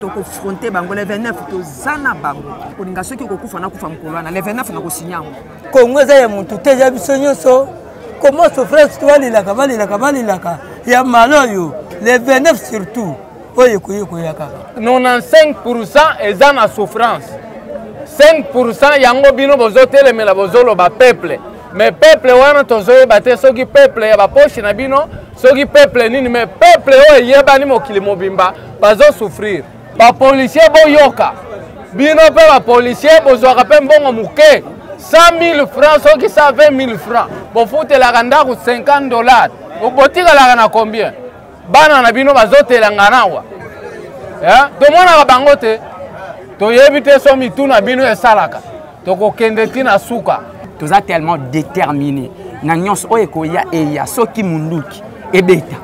confronter bango le 29 tozana bango olinga soki kokufa na kufa mkolwana le 29 na kosinyango Kongo za ya muntu teja bisonyoso comment souffrance balilaka ya maloyo le 29 surtout oye koya kaka 95% eza na souffrance 5% yango bino bozotelemela bozolo ba peuple mais peuple wana tozoyeba te soki peuple ya bapoche na bino soki peuple nini mais peuple oyo yebani mokili mobimba bazo souffrir. Ba policier boyoka bino pe ba policier bozwaka pe mbongo muke 100 000 francs soki 120 000 francs bofutelaka ndako $50 obotikalaka na combien bana na bino bazotelanga nawa tomonaka bango te toyebi te so mituna bino esalaka tokokende tina suka toza tellement déterminé na nyonso oyo ekoya eya soki munduki ebeta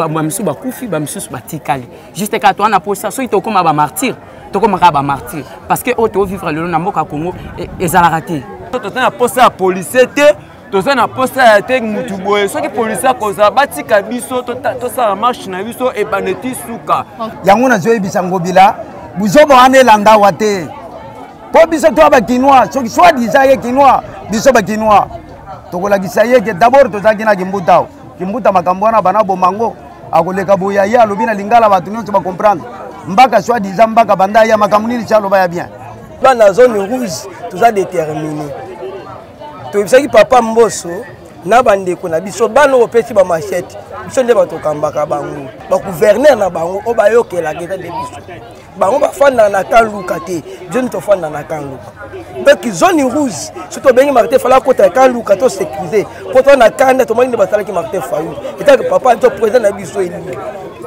bamisu bakufi bamisusu batikali juste ka toana posa soki tokoma ba martyr tokomaka ba martyr parce que oyo tovivre lelo na mboka Congo ezalaka te toza na posa ya policier te toza na posa ya te mutu boye soki policier akozala batika biso tosala marche na biso ebaneti suka yango nazoyebisa ngobila buzobo wana elanda wa te po biso to bakinois soki soit disant ye kinois biso bakinois tokolakisa ye ke d'abord tozalaki na kimbutao kimbuta makambo wana bana bomango akoleka boya ye alobi na lingala bato nyonso bacomprendre mbaka soit disant mbaka banda ya makambo nini aloba ya bien bana zone rouge toza déterminé toyebisaki papa mboso na bandeko na biso bana opesi ba machette biso nde batokambaka bango bagouverner na bango o bayokelaka eza de biso bango bafanda na Kanluka te biso nde tofanda na Kanluka donc zone rouge so tobengi Martin Fayulu kota Kanluka to sécuriser po to na kanda tomoni nde basalaki Martin Fayulu etaka papa to président na biso elingi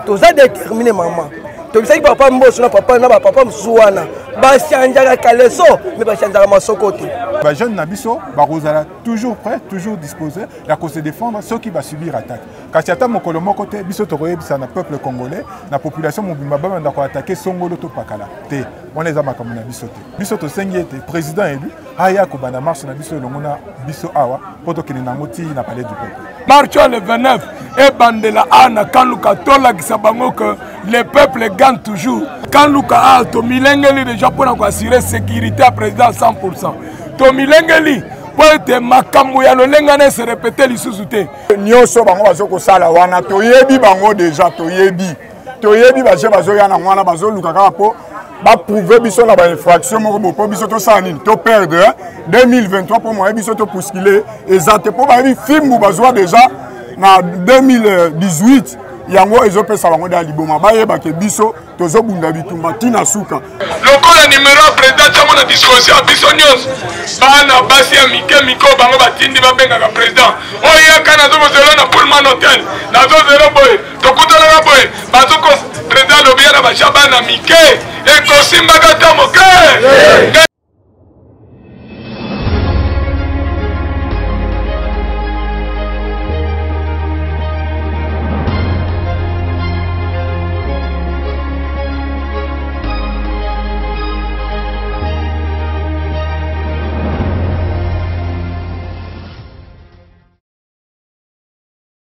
toza déterminé mama tobisaki papa mboso na papa mosusu wana bachanjaka kaleso mais bachanjaka masoko te les jeunes nabiso bakozala toujours prêt toujours disposé ya ko se défendre ceux qui va subir attaque kasi ata mokolo moko te biso tokoyebisa na peuple congolais na population mobimba bamanda ko attaquer songolo to pakala te wana eza makambo na biso te biso tosengi ete président élu aya kobanda marche na biso elongo na biso awa po tokende nango ti na palais du peuple marche le 29 et bandela ana Kanluka tolakisa bango que le peuple gagne toujours Kanluka a to milengeli déjà pour assurer sécurité à président 100% to milengeli po ete makambo ya lolenga na se répéter lisusu te nyonso bango bazokosala wana toyebi bango déjà toyebi baje bazoya na wana bazoluka kaka po baprouver biso na bainfraction moko bo po biso tosala nini to perdre 2023 po moye biso topuskile ezate po bayebi fimbu bazwa déjà na 2018 yango ezopesa bango da liboma bayeba ke biso tozobunda bitumba tina suka lokola numéro président tango na discussion biso nyonso bana basi ya miko bango batindi babengaka président oyaka nazobozela na Pullman Hotel nazozela boye tokutanaka boye bazoko président lobiya na basha bana mike ekosimbaka ta moke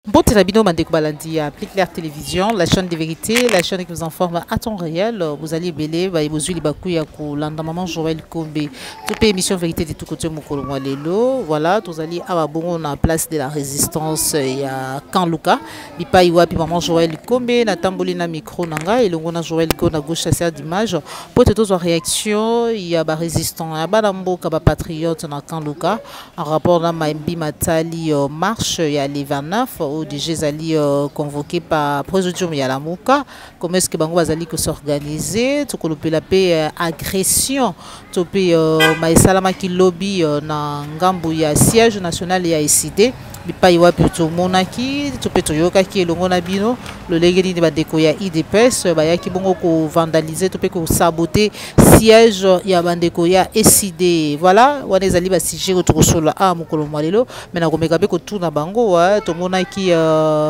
Bon Terabino Mandeko Balandi, Plus Clair Télévision, la chaîne de vérité, la chaîne qui vous informe à temps réel. Vous allez belé, vous allez bakouya pour l'endemain Joël Kombe. Toute émission vérité de tout côté Mokolo Mwalelo. Voilà, vous allez à bon en place de la résistance il y a Kanluka. Bipa iwa pi maman Joël Kombe na tambolina micro nanga et le ngona Joël Kombe na gauche chasseur d'image. Pour toutes autres réactions, il y a ba résistant, il y a ba lambo ka ba patriote na Kanluka en rapport à Maimbi Matali marche il y a les 29 déjà zali convoqué par président Yalamuka. Comment est-ce que bango bazali ko s'organiser to kolopela pe agression to pe maisalama ki lobby na ngambu ya siège national ya ICD bipai wapi to monaki to pe to yoka ki elongo na bino le legeli de bandeko ya IDPS bayaki bongo ko vandaliser to pe ko saboter siège ya bandeko ya ICD. Voilà wana ezali ba sujet to kosola a mokolo mwalelo mais na komeka pe ko tuna bango wa to monaki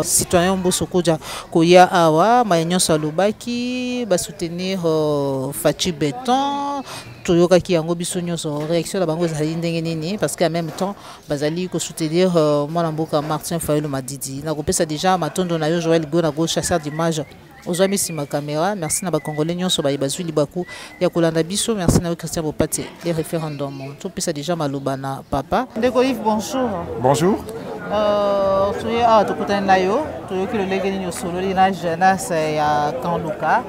citoyen mboso koja koya awa mayenyo salobaki ba soutenir Fachi Beton toyoka ki yango biso nyonso réaction la bango ezali ndenge nini parce qu'en même temps bazali ko soutenir mwana mboka Martin Fayulu Madidi na kopesa déjà matondo na yo Joël Go na go chasseur d'image aux amis sur ma caméra. Merci na ba congolais nyonso ba bazui libaku ya kolanda biso. Merci na Christian Bopate les référendums tout peut ça déjà malobana papa ndeko Yves bonjour. Bonjour. Tu as tout côté na yo tu yo ki le lege ni solo na jeunesse ya Kanluka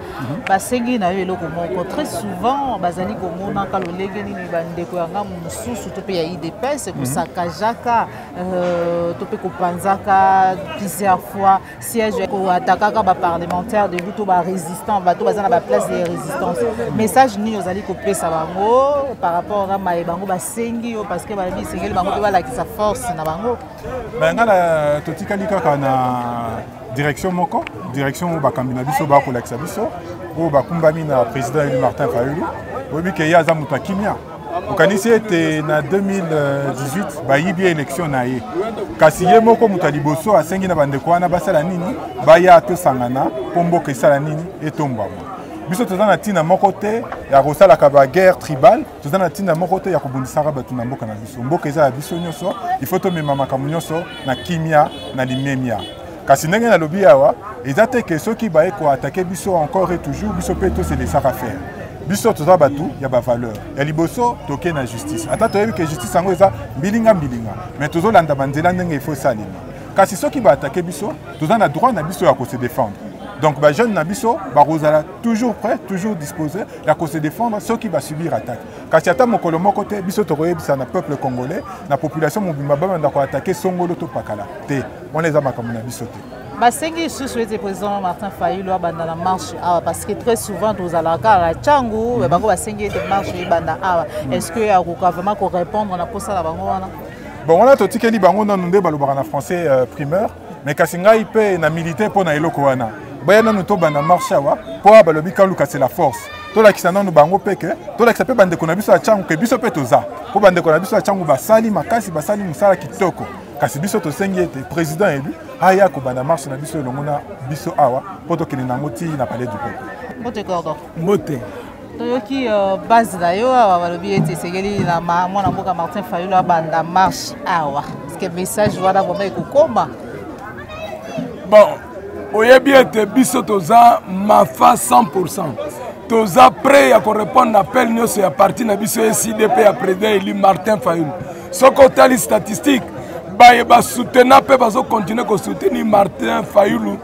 ba sengi na yo eloko moko très souvent bazali ko mona ka le lege ni ba ndeko ya ngamu mususu to pe ya IDPS ko sakajaka to pe ko panzaka plusieurs fois siège ko attaquer ba parlementaire de buto ba résistant ba to bazana ba place de résistance message ni ozali ko pesa bango par rapport à ma bango ba sengi yo parce que ba bi sengi bango pe ba la sa force na bango. Ben ngala totikali kaka na direction moko direction bakambina biso ba ko lakisa biso o bakumbami na président élu Martin Fayulu obi ke yaza muta kimia okanisi ete na 2018 ba yibi élection na ye kasi ye moko muta liboso asengi na bandeko wana basala nini baya to sangana pombo ke sala nini etombama biso tozana tina moko te ya kosala ka ba guerre tribale tozana tina moko te ya kobundisaka bato na mboka na biso mboka eza ya biso nyonso il faut to mema makambo nyonso na kimia na limemia kasi ndenge na lobi awa eza te ke soki baye ko attaquer biso encore et toujours biso pe to se laissera faire biso toza batu ya ba valeur ya liboso toke na justice ata toyebi ke justice yango eza mbilinga mais tozolanda banzela ndenge il faut salima kasi soki ba attaquer biso tozana droit na biso ya ko se défendre. Donc, les jeunes Nabiso, Barosala, toujours prêts, toujours disposés à se défendre ceux qui vont subir l'attaque. Quand il y a mon colomo côté, Biso Toroye, c'est un peuple congolais, la population Mobimaba va attaquer Songolo Topakala. On les a comme Nabiso. Basengi souhaite président Martin Fayulu banda la marche parce que très souvent tous à la cara Tchangu bako basengi de marche banda est-ce que ya vraiment ko répondre na posa la bango wana. Bon, on a tout tikeli bango na ndé balobara na français primeur mais kasinga ipe na militaire pour na eloko wana. Bayana nous toba na marche awa pour balobi Kanluka c'est la force to la kisana no bango peke to la kisape bande kona biso achangu ke biso petoza ko bande kona biso achangu basali makasi basali musala kitoko kasi biso to sengi ete président élu aya ko banda marche na biso longona biso awa poto kene na moti na palais du peuple mbote cordo mbote toyoki base na yo awa balobi ete segeli na mwana mboka Martin Fayulu banda marche awa est-ce que message wana bomba ekokoma bon oyebi ete biso toza mafa 100%. Toza prêt à répondre à l'appel nyonso ya parti na biso SDP ya président élu Martin Fayulu. Soko tali statistique ba soutenir pe bazo continuer ko soutenir Martin Fayulu.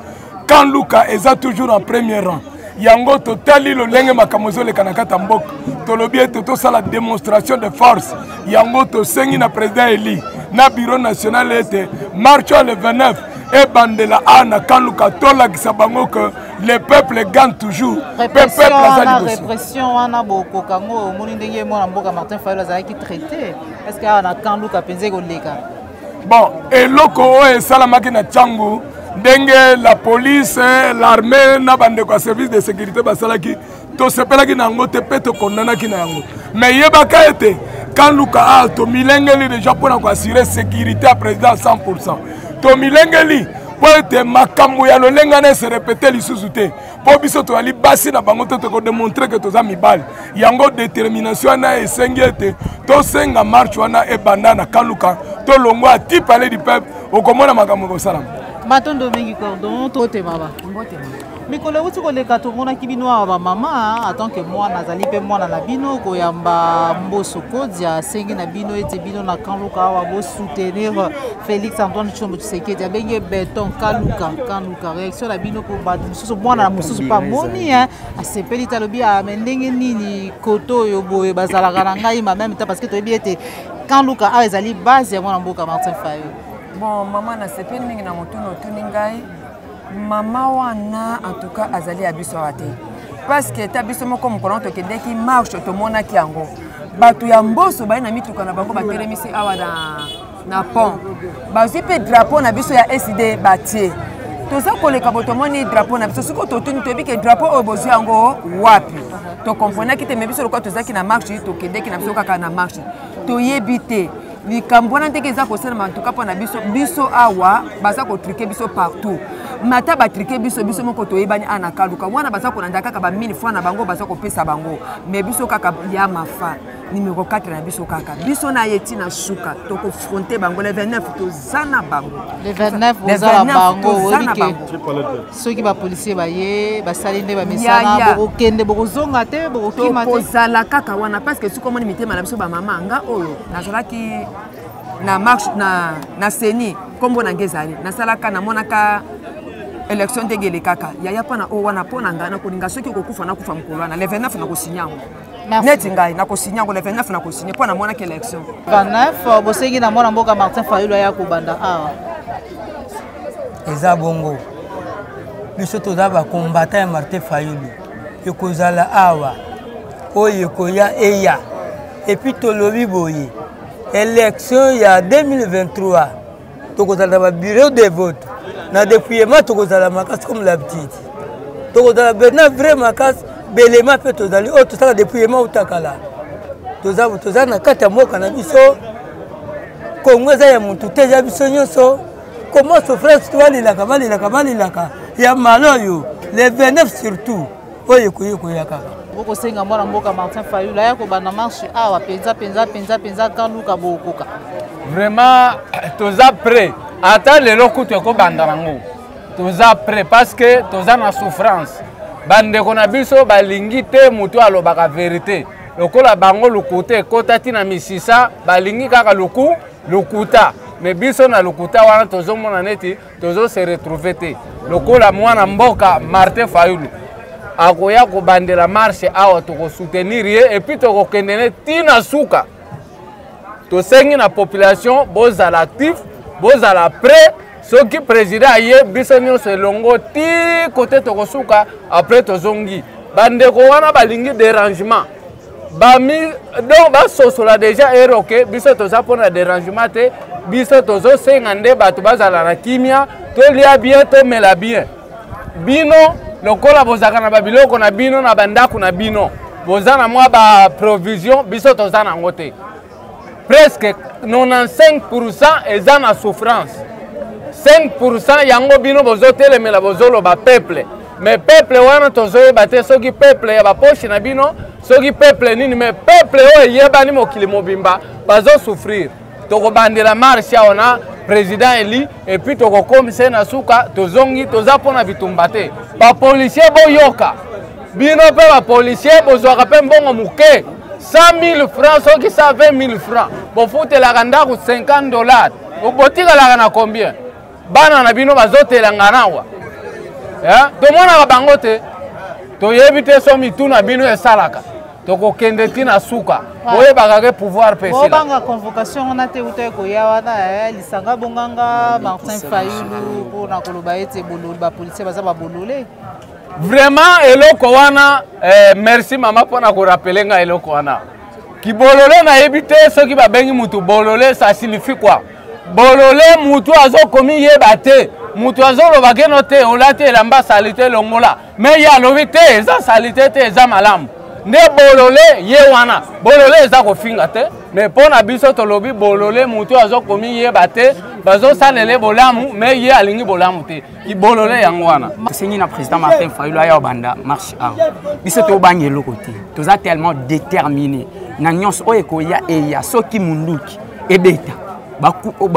Kanluka eza toujours en premier rang. Yango totali lo lenge makamozo le kanakata mboka. Tolobi ete to sala démonstration de force. Yango to sengi na président élu na bureau national ete marche le 29 et bandela ana Kanluka tola kisabango que le peuple gagne toujours. Répression wana boko kango moni ndenge mona mboka Martin Fayulu azali ki traité. Est-ce que ana Kanluka penze ko leka? Bon, et loko o salamaki na Tchangu ndenge la police, l'armée na bande ko service de sécurité basalaki to sepelaki na ngote peto kondana ki na yango. Mais yebaka ete Kanluka a to milengeli déjà pour assurer sécurité à président 100%. To milengeli pour être makambo ya lolenga na se répéter lisusu te po biso to ali basi na bango to ko démontrer que toza mibali yango détermination na esengi ete to senga marche wana e banda na Kanluka to longwa ti palais du peuple okomona makambo ko salam matondo mingi cordon to te mama mikolo uti ko leka to mona kibino aba mama en tant que moi nazali pe mwana na bino ko yamba mboso kodia sengi na bino ete bino na Kanluka wa bo soutenir Félix Antoine Tshombo Tshisekedi abenge beton Kanluka réaction na bino ko ba mususu mwana na mususu pa moni asepeli talobi a mendenge nini koto yo boye bazalaka na ngai ma même temps parce que to bi ete Kanluka a ezali base ya mwana mboka Martin Fayulu. Bon maman na sepeli mingi na motuno tuningai Maman wana en tout cas azali abiso raté parce que tabiso moko mokolo to kendeki marche to mona ki yango batu ya mboso ba na mituka na bango batelemisi awa na pont bazwi pe drapeau na biso ya SD batie toza koleka boto moni drapeau na biso siko to tuni to bike drapeau obozi yango wapi to comprendre ki te mebiso lokwa tozaki na marche to kendeki na biso kaka na marche to yebite ni kambona ndeke za kosala en tout cas pour na biso awa baza ko triquer biso partout mata batrike biso moko toyebani ana kaluka wana baza kolanda kaka ba 1000 fois na bango baza kopesa bango mais biso kaka ya mafa numéro 4 na biso kaka biso na yeti na suka to confronter bango le 29 tozana bango le 29 ozala bango olike soki ba policier baye basali nde ba misana bokende bokozonga te bokokima te kozala kaka wana parce que soki omoni mitema na biso ba mama nga oyo nazalaki na marche na seni kombo na ngezali nasalaka namonaka élection ndegele kaka yaya pana o wana pona ngana kolinga soki kokufa na kufa mkolwana le 29 na kosinyango neti ngai na kosinyango le 29 na kosinye pona monaka élection 29 bosengi na mwana mboka Martin Fayulu ya kobanda awa eza bongo biso toza ba combattant ya Martin Fayulu ekozala awa oyo koya eya et puis tolobi boye élection ya 2023 tokozala ba bureau de vote na dépouillement tokozala makasi comme l'habitude tokozala bena vraiment makasi belema pe tozali o tosala dépouillement utakala toza na kati ya mboka na biso Kongo eza ya mutu te ya biso nyonso comment souffrance balilaka ya maloyo le 29 surtout oyo koya kaka bokosenga mwana mboka Martin Fayulu ya kobanda marche awa penza kanduka bokoka vraiment toza prêt ata lelo kutu ekobanda nango toza prêt parce que toza na souffrance bandeko na biso balingi te mutu alobaka vérité lokola bango lukuta ekota tina misisa balingi kaka lukuta mais biso na lukuta wana tozomona neti tozo se retrouver te lokola mwana mboka Martin Fayulu akoya kobandela marche awa tokosoutenir ye et puis tokokendene tina suka tosengi na population bozala actif bozala prêt soki président aye biso nyonso elongo ti côté tokosuka après tozongi bandeko wana balingi dérangement donc basosola déjà eroke biso toza mpona dérangement te biso tozosenga nde bato bazala na kimia tolia bien tomela bien bino lokola bozaka na babiloko na bino na bandako na bino boza na mwa baprovision biso toza nango te presque 95% eza na souffrance 5% yango bino bozotelemela bozoloba peuple mais peuple wana tozoyeba te soki peuple ya bapoche na bino soki peuple nini mais peuple oyo eyebani mokili mobimba bazosouffrir tokobandela marche awa na président eli et puis tokokomisa na suka tozongi toza mpona bitumba te bapolisier boyoka bino mpe bapolisier bozwaka mpe mbongo moke 100 000 francs soki 120 000 francs bofutelaka ndako $50 botikalaka na combien bana na bino bazotelanga nawa tomonaka bango te toyebi te so mituna bino esalaka tokokende tina suka boyebaka ke pouvoir pesila bobanga convocation wana te uta ekoya wana lisanga bonganga Martin Fayulu mpona koloba ete bololi bapolisier baza babolole vraiment eloko wana merci mama mpona korapele nga eloko wana kibolole nayebi te soki babengi mutu bolole ça signifie quoi bolole mutu azokomi yeba te mutu azoloba keno te olati elamba salite longola me ye alobi te eza salite te eza malamu nde bolole ye wana bolole eza kofinga te me mpona biso tolobi bolole mutu azokomi yeba te bazosalele bolamu me ye alingi bolamu te ibolole yango wana tosengi na président Martin Fayulu aya obanda marche awa biso tobangi eloko te toza tellement déterminé na nyonso oyo ekoya eya soki munduki ebeta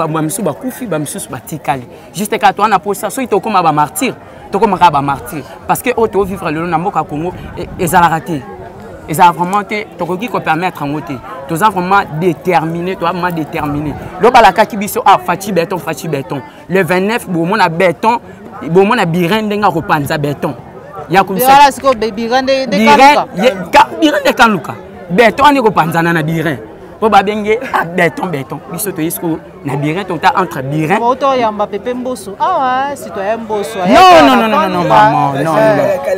bamisusu bakufi bamisusu batikali juste kaka towana posa soki tokóma bamartyre tokomaka bamartyre parce que oyo tovivre lelo na mboka Congo ezalaka te ezala vraiment te tokoki kopermettre yango te toza vraiment déterminé toza vraiment déterminé lobalakaki biso faci béton le 29 bomona béton bomona birin ndenge akopanza béton birin de kanluka béton ani kopanzana na birin po babenge béton biso toyesko na birin tota entre birin auto yamba pepe mboso awa citoyen mboso non maman non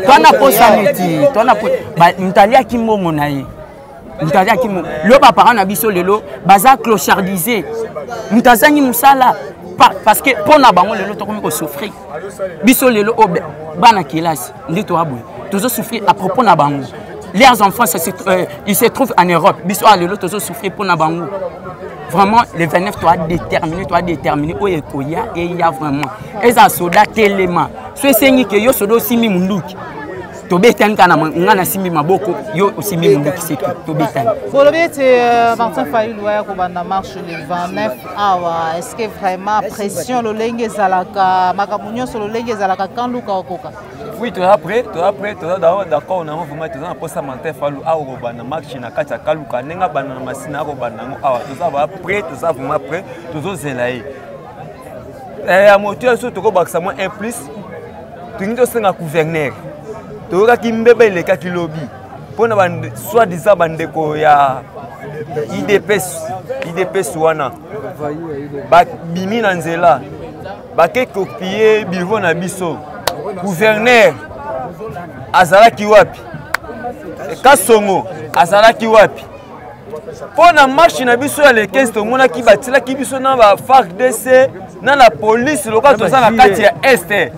tona posa neti tona mutalia kimbongo na ye mutalia kimbo lo ba parents na biso lelo baza clochardisé mutazangi musala parce que pona bango lelo tokomi ko souffrir biso lelo bana kelasi ndi to abwe tozo souffrir à propos na bango leurs enfants ils se trouvent en Europe. Biso a lelo tozo souffrir pour na bango. Vraiment le 29 toi déterminé où ekoya et il y a vraiment. Eza soda telema. So sengi ke yo sodo simi munduki. Tobetani kana ngana simi maboko yo simi munduki c'est tobetani. Pour le bien c'est Martin Fayulu ya ko banda marche le 29 awa. Est-ce que vraiment pression lo lenge zalaka makamunyo so lo lenge zalaka kan luka okoka? Oui, tu es prêt, d'accord, on a vraiment tu as posé Martin Fayulu a ko banda marche na kati kaluka nenga bana masina ko banda ngo awa. Tu as prêt, tu as vraiment prêt, tu as zelayi. À moteur so to ko baksa mo un plus. Tu ngi to senga gouverneur. Toka kimbebe le kaki lobby pona bande soit disant bande ko ya IDPS wana ba bimi na nzela ba ke copier bureau na biso gouverneur azalaki wapi Kasongo azalaki wapi pona marche na biso ya le 15 to mona ki batila ki biso na ba FARDC na la police loka to za na kati ya este.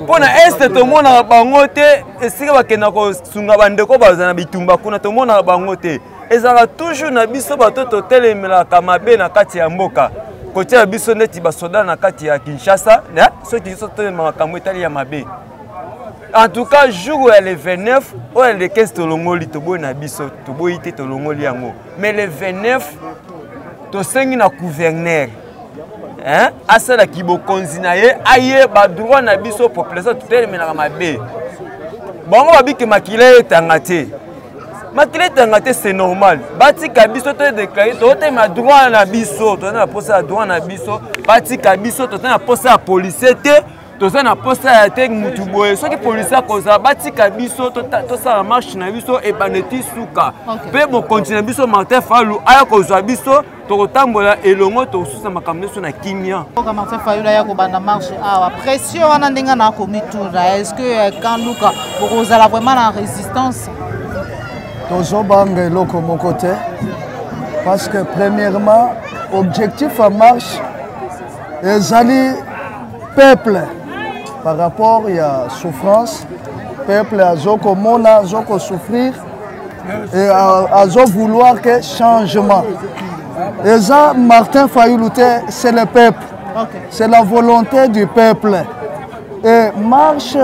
Pour l'instant, tout le monde a bangoté et si vous avez ko sunga bandeko bazana bitumba kuna tout le monde a bangoté et ça va toujours na biso bato totel mela kamabe na kati ya mboka côté ya biso neti basoda na kati ya Kinshasa ceux qui sont tellement makambo etali ya mabe. En tout cas jour le 29 ou le 15 tolongoli toboy na biso toboy te tolongoli yango mais le 29 to sengi na gouverneur hein asala kibokonzi na ye aye ba droit na biso population tuteleme na mabe bongo babiki makile etangate c'est normal batika biso to déclarer to te ma droit na biso to na posa ya droit na biso batika biso to na posa ya policier te to na posa ya te mutu boye soki policier koza batika biso to sa marche na biso e baneti suka pe bo continuer biso Martin Fayulu aya kozwa biso tokotambola elongo tosusa makambo so na kimia. Martin Fayulu ya ko banda marche awa pression wana ndinga na komituna est-ce que quand Luka bokozala vraiment en résistance tozobanga eloko moko te parce que premièrement objectif à marche ezali peuple par rapport à souffrance peuple azoko mona azoko souffrir et azo vouloir que changement. Et ça, Martin Fayulu, c'est le peuple. Okay. C'est la volonté du peuple. Et marche,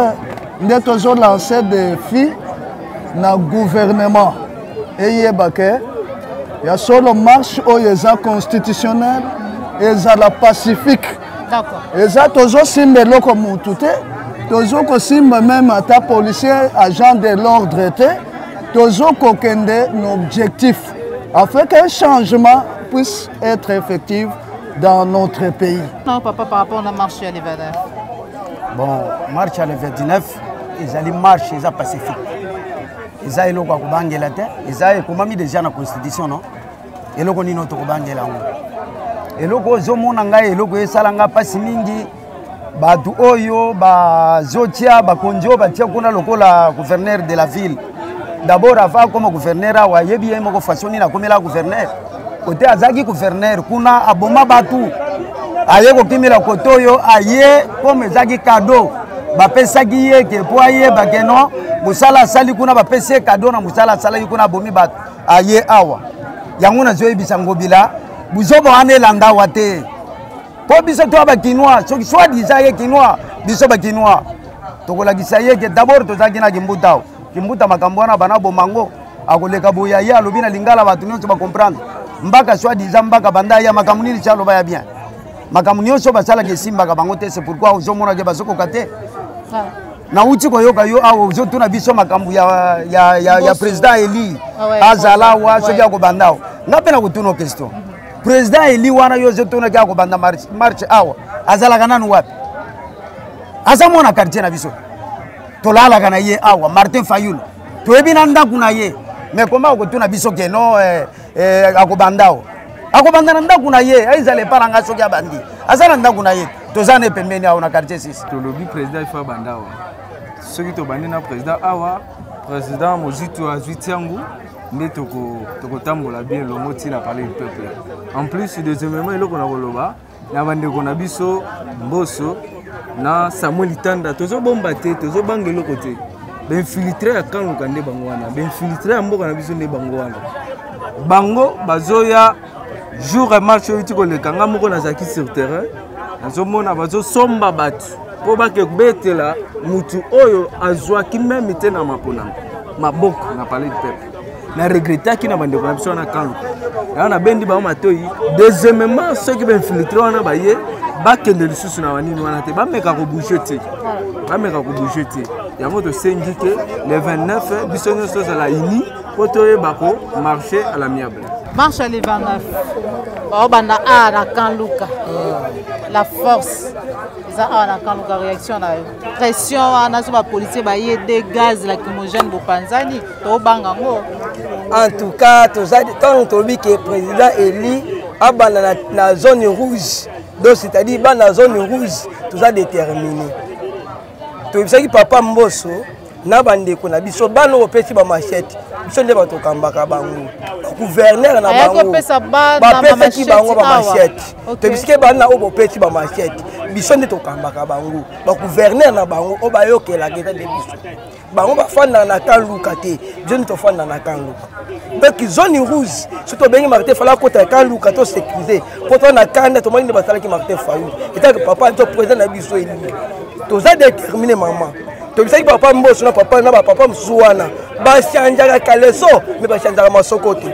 nous avons lancé des défis dans le gouvernement. Et il y a seulement marche où il y a constitutionnel et il y a la pacifique. Et ça, nous avons comme tout. Nous avons même à policier, agent de l'ordre. Nous avons un objectif afin qu'un changement puisse être effectif dans notre pays. Non, papa, par rapport à la marche à l'Événement. Bon, marche à l'Événement, ils allaient marcher, ils allaient pacifique. Ils allaient au Bangela, ils allaient comme déjà dans la Constitution, non? Et ils allaient au Bangela. Et ils allaient au Bangela, ils allaient pacifique. Batu oyo, Zotia, Konjo, Batia, kuna lokola gouverneur de la ville. D'abord, avant comme gouverneur, il y a une façon de faire gouverneur. Côté azaki gouverneur, kuna aboma batu. Aye ko kimila kotoyo, aye comme zaki cadeau. Ba pesaki ye ke poye ba keno, musala sali kuna ba pese cadeau na musala sali kuna bomi batu. Aye awa. Yango na zoe bisango bila, buzobo ane landa wate. Po biso to ba kinois, soit disant ye kinois, biso ba kinois. Tokola gisaye ke d'abord to zaki na kimbutao. Kimbuta makambwana bana bomango akoleka boya ya lobina lingala batu nyonso ba comprendre mbaka soit disant mbaka banda ya makamuni chalo ba ya bien makamuni nyonso basala ke simba ka bango te c'est pourquoi ozomona ke basoko kate na uti ko yoka yo awo ozotuna biso makambu ya président Eli azala wa soki ya ko bandao ngapena kutuno question président Eli wana yo ozotuna ke ko banda marche awa azala kananu wapi azamona quartier na biso tolala kana ye awa Martin Fayulu toyebi na ndaku na ye mais comment okotuna biso ke no akobandao akobanda na ndaku na ye aizale paranga soki abandi azala ndaku na ye tozane pembeni awa na quartier 6 tolobi président ifa bandao soki tobandi na président awa président mozitu azwiti yango nde tokotambola bien longo ntina parler du peuple en plus deuxièmement eloko na koloba na bandeko na biso Mboso na Samuel Itanda tozobomba te tozobanga eloko te infiltré à Kanluka nde bango wana infiltré à mboka na biso nde bango wana bango bazoya jour et match oyo tiko le kanga moko nazaki sur terrain nazomona bazo somba batu po bakebetela mutu oyo azwaki même te na mapona maboko na palais du peuple na regrettaki na bandeko na biso na Kanluka ya na bendi ba matoi deuxièmement ceux qui infiltré wana baye bakende lisusu na wanini wana te bameka ko bouger te yango to sengi ke le 29 biso nyonso za ini po toyeba ko marcher à l'amiable. Marche à le 29 banda a na Kanluka la force ça a na Kanluka réaction na pression na so ba policier ba yé des gaz lacrymogène bopanzani to banga ngo. En tout cas quand on dit que président élu abana na zone rouge donc c'est-à-dire dans la zone rouge tout ça déterminé to bisaki papa Mbosso na bandeko na biso bano opesi ba machette biso nde bato kambaka bango gouverneur na bango ba pesi bango ba machette to bisike bana obo pesi ba machette biso nde to kambaka bango ba gouverneur na bango obayokela geta de biso bango bafanda na Kanluka te biso nde to fanda na Kanluka donc zone rouge surtout bengi Martin Fayulu kota Kanluka to sécuriser poto na kanda to moni basalaki Martin Fayulu eta que papa to président na biso eli to za déterminer maman to bisaki papa Mbosso na papa na papa Msuwana ba chanjaka kaleso mais ba chanjaka masoko te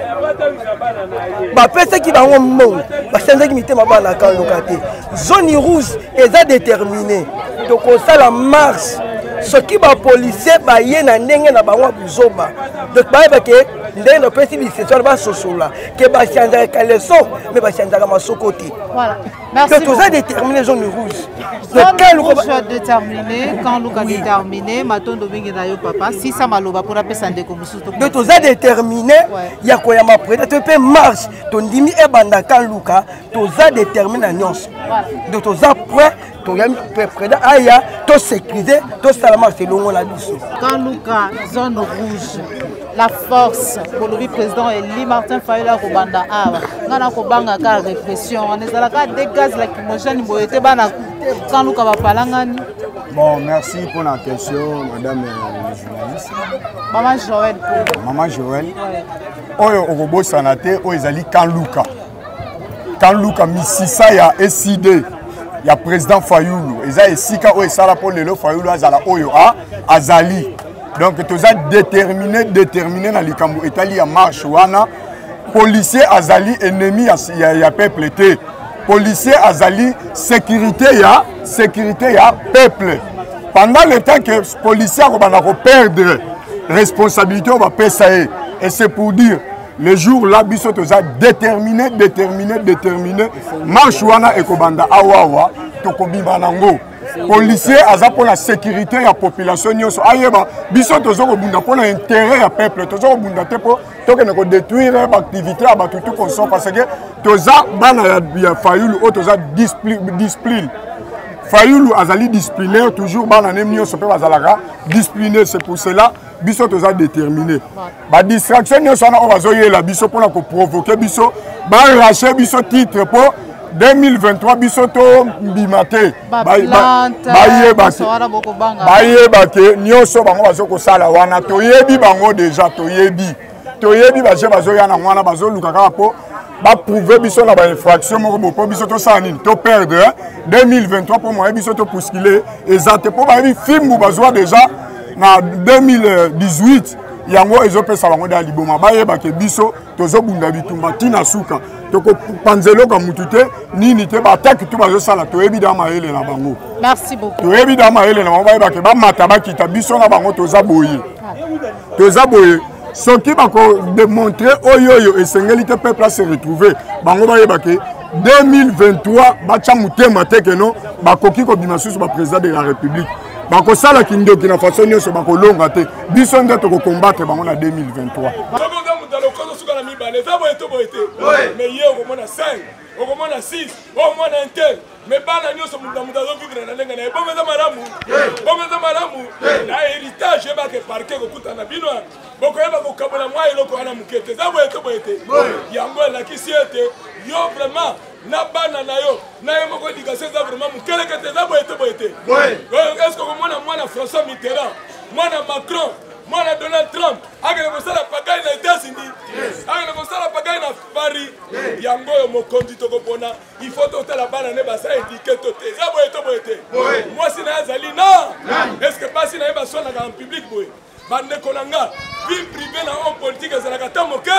ba pesaki bango mbongo ba chanjaki mitema bana Kanluka te zone rouge eza déterminé to ko sala marche soki ba policier ba ye na ndenge na bango buzoba donc ba ba ke ndenge no pesi biseso ba sosola ke ba chanjaka kaleso mais ba chanjaka masoko te. Voilà. Merci. Donc tout ça déterminé zone rouge. Donc Kanluka déterminé, Kanluka déterminé, matondo bingi na yo papa, si ça maloba pour appeler ça ndeko mususu. Donc tout ça déterminé, ya koya ma prêt, tu peux marche, ton dimi e banda Kanluka, tout ça déterminé à nyonso. Donc tout ça prêt, to ya prêt aya, to sécuriser, to salama c'est longo la biso. Kanluka zone rouge. La force pour le président Eli Martin Fayulu Robanda awa ngana ko banga ka répression on est là ka des gaz lacrymogène boyete bana Kanluka ba palangani. Bon, merci pour la question madame la journaliste. Maman Joël oyo okobo sanate o ezali Kanluka misisa ya SID ya président Fayulu eza esika o esala pour lelo Fayulu azala oyo azali. Donc tout ça déterminé na likambo etali ya marche wana policier azali ennemi ya peuple te policier azali sécurité ya peuple pendant le temps que policier ko bana ko perdre responsabilité va pesa et c'est pour dire le jour là biso tout ça déterminé marche wana e ko banda awawa to ko bima nango. Policier aza pour la sécurité de la population nyonso ayeba biso tozo ko bunda pour l'intérêt ya peuple tozo ko bunda te po to ke ko détruire l'activité à batutu konso parce que toza bana ya Fayulu o toza discipline Fayulu azali disciplinaire toujours bana nem nyonso pe bazalaka discipliné c'est pour cela biso toza déterminé ba distraction nyonso na o bazoyela biso pour ko provoquer biso ba racher biso titre pour 2023 bisoto mbimate bayebake nyonso bango bazokosala wana toyebi bango déjà toyebi bazoya na wana bazoluka kaka po baprouve biso na bainfraction moko bopo biso tosala nini to perdre 2023 po moye biso topuskile eza te po bayebi filmu bazwa déjà na 2018 yango ezopesa bango da liboma bayebake biso tozobunda bitumba tina suka toko panzeloka mutute nini te bataki tu bazosala toyebi da maele na bango. Merci beaucoup. Toyebi da maele na bango bayebake ba mata bakita biso na bango tozaboye soki bako démontrer oyoyo esengeli te peuple a se retrouver bango bayebake 2023 bacha mutema te keno bakoki ko bima susu ba président de la République bako sala kindoki na façon nyonso bako longa te biso nde toko combattre bango na 2023. Mais hier au moins 5, au moins 6, au moins un tel. Mais pas la nuit sur mon amour vivre dans l'engagement. Bon mais malamu, la héritage est marqué par quel coup t'en as bien. Bon quand même au Kabula moi il a un mouquette. Ça va être boité. Yango la qui s'y était. Yo vraiment na bana na yo. Na yo moko diga c'est vraiment mouquette que t'es ça va être boité. Est-ce que moi na François Mitterrand mwana Macron, mwana Donald Trump, akende kosala pagaille na États-Unis, akende kosala pagaille na Paris. Yango yo mokonzi tokopona, il faut totala bana ne basa éduquer toté. Ça boye to boye. Moi si na azali non. Est-ce que pas si na ba sona en public boye? Bande konanga, vie privée na homme politique ezalaka ta moke.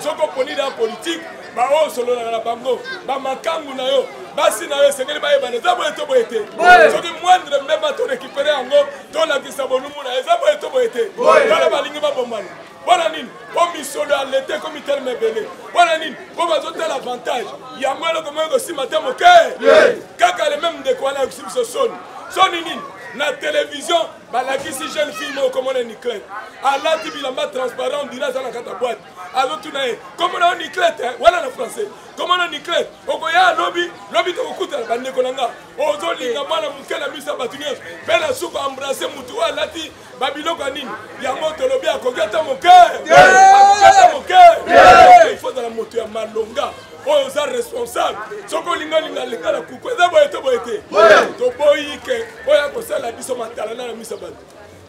Soko poni na politique, ba o solo na bango, ba makangu na yo. Basi na yo sengeli ba yebana za boye to boye te. Soki moindre même to récupérer yango, to la kisabonumu na za boye to boye te. Kala balingi ba bomana. Voilà nini, comme il solo à l'été comme il terme belé. Voilà nini, comme ils ont l'avantage. Il y a moins de comment aussi matin mon cœur. Kaka les mêmes de quoi là aussi ce son. Son nini, la télévision, bah la qui si jeune fille moi comme on est nickel. Allah dit il a transparent, on dira ça dans la boîte. Alors tout n'est, comme on a nickel, voilà le français. Comme on a nickel, au Goya lobby to kuta la bande kolanga. Ozo linga mala mukela misa batunios. Bela souka embrasser mutua lati babilo kanini. Yango to lobby akogata mon cœur. Akogata mon cœur. Il faut dans la moto ya malonga. Oyo za responsable. Soko linga linga la kuko. Za boyete boyete. To boyike. Oya ko sala biso matala na misa bat.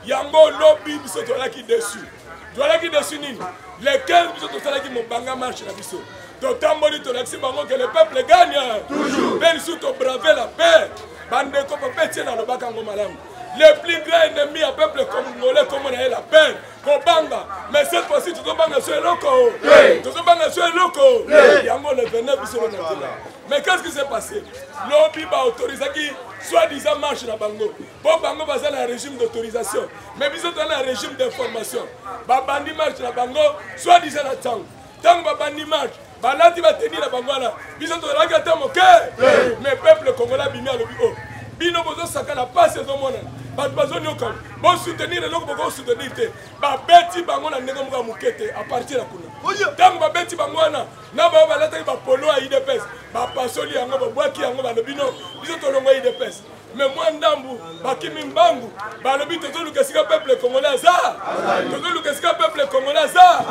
Yango lobby biso to la ki dessus. To la ki dessus nini. Lesquels biso to sala ki mobanga marche na biso. Totamboli tonaxi bango que le peuple gagne. Toujours. Ben sous to braver la paix. Bande ko petit na lobaka ngo malamu. Le plus grand ennemi à peuple congolais comme on a la paix. Kobanga. Mais cette fois-ci tu dois banga sur loco. Tu dois banga sur loco. Yango le 29 sur le Natila. Mais qu'est-ce qui s'est passé? Lobby ba autorisé qui soi-disant marche na bango. Pour bango baza na régime d'autorisation. Mais bisous dans un régime d'information. Ba bandi marche na bango soi-disant na tang. Tang ba bandi marche. Balati va tenir la bangwana. Bisous to la gata mon cœur. Mais peuple congolais bimi à lobby. Bino bozo saka na passe zo mona. Ba bazo nyokam. Bon soutenir le loko boko soutenir te. Ba beti bangona ndenge mga mukete à partir la kuna. Tango ba beti bangwana na ba balata ba polo a IDPS. Ba pasoli yango ba boaki yango ba lobino. Bisous to longo IDPS. Mais moi ndambu bakimi mbangu ba lobi to luka sika peuple congolais za. To luka sika peuple congolais za.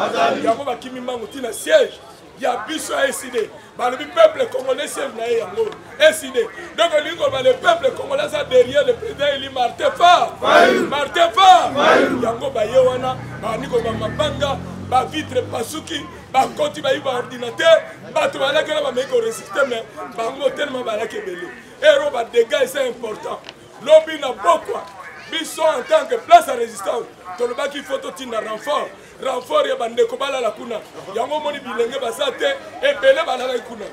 Yango bakimi mbangu tina siège. Il y a biso à décider. Le peuple congolais siège na yango. Décider. Donc le peuple congolais a derrière le président Eli Martin Fa. Martin Fa. Yango ba yewana ba niko ba mabanga ba vitre pasuki ba koti ba iba ordinateur ba to bala kala ba meko résister mais ba ngo tellement ba la kebele. Ero ba dégâts c'est important. Lobby na beaucoup. Biso en tant que place à résistance. To le ba ki photo tina renfort. Renfort ya bande ko bala la kuna yango moni bilenge basate e belé bala la kuna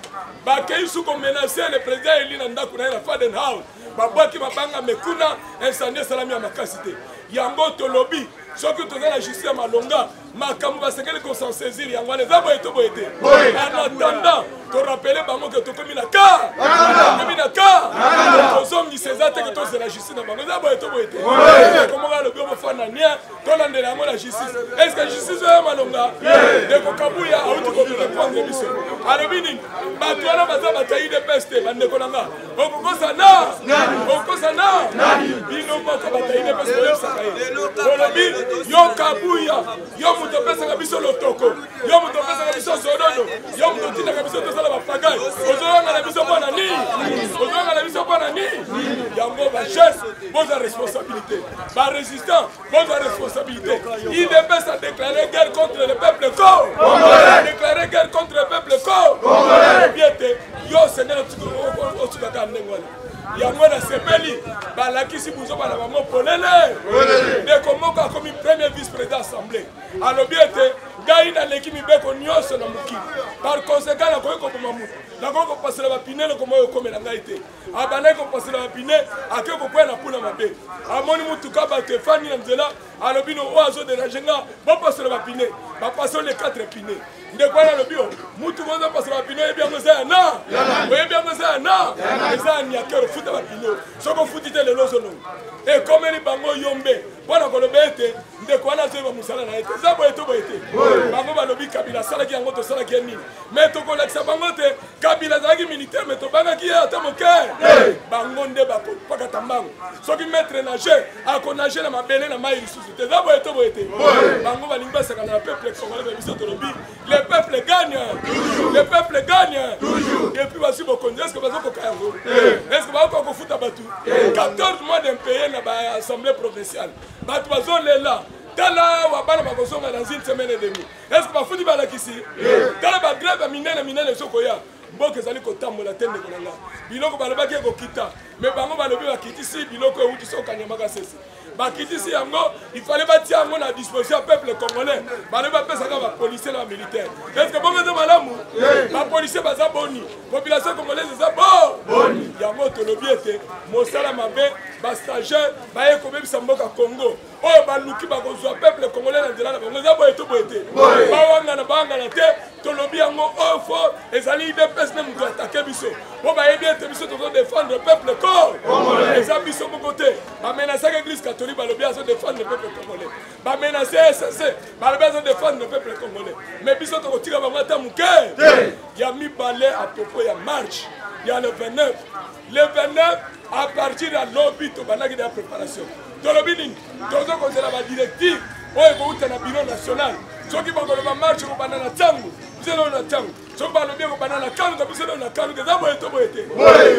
ba ke isu ko menacer le président Eli nanda kuna na Faden House ba boki mabanga mekuna incendie salami ya makasité yango to lobby soki to la justice ya malonga makambo basengeli ko s'en saisir yango les abo eto boete en attendant to rappeler bango que to komi na ka to zongi César te que to c'est la justice na bango abo eto boete comment va le bureau fana nia to landela yango la justice est-ce que justice ya malonga de ko kabuya auto ko répondre biso alobini ba to na baza bataille de peste bande ko nanga okokosa na bino moko bataille de peste yo sakaye yo kabuya yo muto pesa kabiso lotoko yo muto pesa kabiso sodono yo muto tina kabiso to sala bafagai ozonga na biso bona ni yango ba chef bonne responsabilité ba résistant bonne responsabilité il devait se déclarer guerre contre le peuple congolais déclarer guerre contre le peuple congolais bien yo seigneur o tukaka ndengwana yango na sepeli balakisi buzo bana bango polele de komoka comme premier vice-président assemblée alobi ete ngai naleki mibeko nyonso na mokili par conséquent nakoki koboma mutu nakoki kopasela bapine lokoma oyo ekomela ngai te abandaki kopasela bapine akoki kokwela mpuna mabe amoni mutuka bato efandi na nzela alobi no oyo azoderange nga bopasela bapine bapasela le 4 pine ndeko wana alobi o mutu koza pasela bapine oyebi yango eza ya na oyebi yango eza ya na eza ya niakero futa bapine soki ofuti te lelo ozolongo ekomeli bango yombe mpona koloba ete ndeko wana azoyeba mosala na ye te eza boye to boye te bango balobi kabila asalaki yango tosalaki ye nini me tokolakisa bango te kabila azalaki militaire me tobangaki ye ata moke bango nde bakopakata mbango soki maître nage akonage na mabele na mai lisusu te eza boye to boye te bango balingi basakana na peuple congolais me biso tolobi le peuple gagne le peuple gagne. Et puis voici mon conduit. Est-ce que vous avez est-ce que vous avez foutu à Batou 14 mois d'impayé dans l'Assemblée provinciale. Batou est là. Tala wabana bakosonga dans une semaine et demie. Est-ce que bafuti balakisi? Tala ba grève minene sokoya. Mboka ezali kotambola tende kolanga. Biloko balobaki ekokita. Mais bango balobi bakitisi biloko euti sokanyamaka sesi. Bakitisi yango, il fallait batia yango na disposition du peuple congolais. Balobi bapesaka ba policiers na militaire. Est-ce que bongo eza malamu? Ba policiers baza boni. Population congolaise eza boni. Yango tolobi ete mosala mabe ba stagiaire ba ekobebisa mboka Congo. Oh baluki bakozwa peuple congolais na nzela na bango eza boye to boye te. Bawangana te. Tolobi yango fort ezali IDPS na mutu attaquer biso. Bo ba aider te biso to défendre le peuple congolais. Eza biso moko te. Ba menacer l'église catholique balobi azo défendre le peuple congolais. Ba menacer SSC balobi azo défendre le peuple congolais. Mais biso to kotika bango ata muke. Ya mi balé à propos ya marche. Il y a le 29. Le 29 à partir de l'obit to banaki de préparation. Tolobi nini? Tozo konzela ba directive. Oye ko uta na bureau national. Soki bangolo ba marche ko banana tango. Biselo na tango. Soki balobi ko banana kanu biselo na kanu ke zabo eto boete.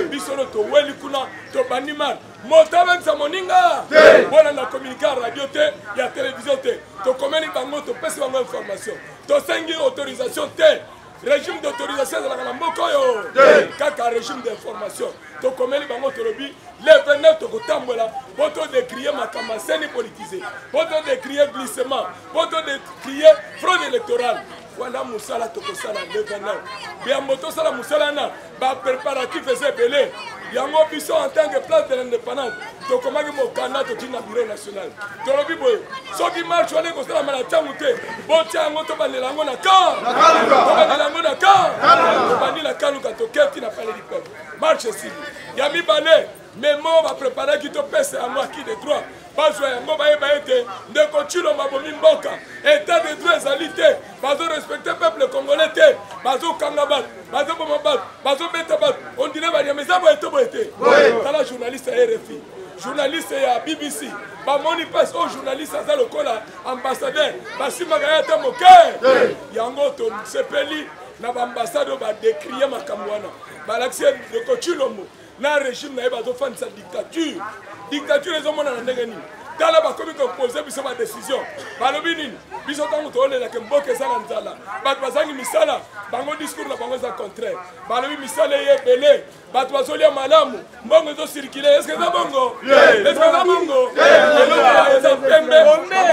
Biselo to weli kuna to banimar. Motaba nsa moninga. Bona na communiquer radio te, ya télévision te. To komeni bango to pesa bango information. To sengi autorisation te. Régime d'autorisation de la Mokoyo. Kaka régime d'information. To komeli bango tolobi le 29 to kotambola poto décrier makamaseni politisé. Poto décrier glissement, poto décrier fraude électorale. Voilà musala to kosala le 29. Bien moto sala musala na ba préparatif faisait belé. Yango biso en tant que place de l'indépendance. To komaki mo kana to tina bureau national. Tolobi boy. Soki marche wale ko sala mala tamute. Boti yango to banela ngo na ka. To banela ngo na ka. To banila kanu ka to keti na palais du peuple. Marche ici. Yami balé. Mais moi va préparer qui te pèse à moi qui de droit. Bazwa yango ba ete ndeko chilo mabomi mboka. État de droit ezalité. Bazo respecter peuple congolais te. Bazo kangabat. Bazo bomabat. Bazo betabat. On dirait ba yameza bo eto bo ete. Tala journaliste à RFI. Journaliste à BBC. Ba moni passe au journaliste à lokola ambassadeur. Basima gayata moke. Yango to sepeli na ba ambassadeur ba décrier makamwana. Ba l'accès de Kochilombo. Na régime na bazo fan sa dictature. Dictature les hommes na ndenge nini. Tala ba komi ko poser biso ba décision. Balobi nini? Biso tango to ole la kemboke sana nzala. Ba bazangi misala, bango discours na bango za contraire. Balobi misala ye belé. Ba twazolia malamu. Mbongo zo circuler. Est-ce que ça bongo? Est-ce que ça bongo? Eloko za pembe.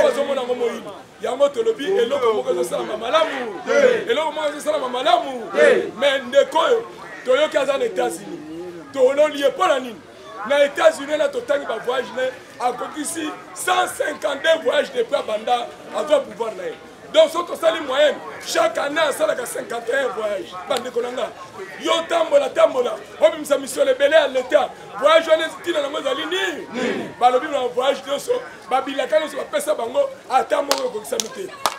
Ba zo mona ngomo yini. Yango tolobi eloko moko zo sala malamu. Eloko moko zo sala malamu. Mais ndekoyo toyoki aza na États-Unis. Tolo lié pas la nini. Dans les États-Unis, là, tout le temps, il voyage, à côté ici, 152 voyages depuis Banda, à votre pouvoir là. Donc, sur les moyenne, chaque année, ça a 51 voyages. Bande Konanga. Yo tambola, tambola. On peut me mission les belés à l'État. Voyage, on est dans la Mozalini. Balobi, on voyage de ça. Babilaka, on se passe à Bango, à Tambola, comme ça,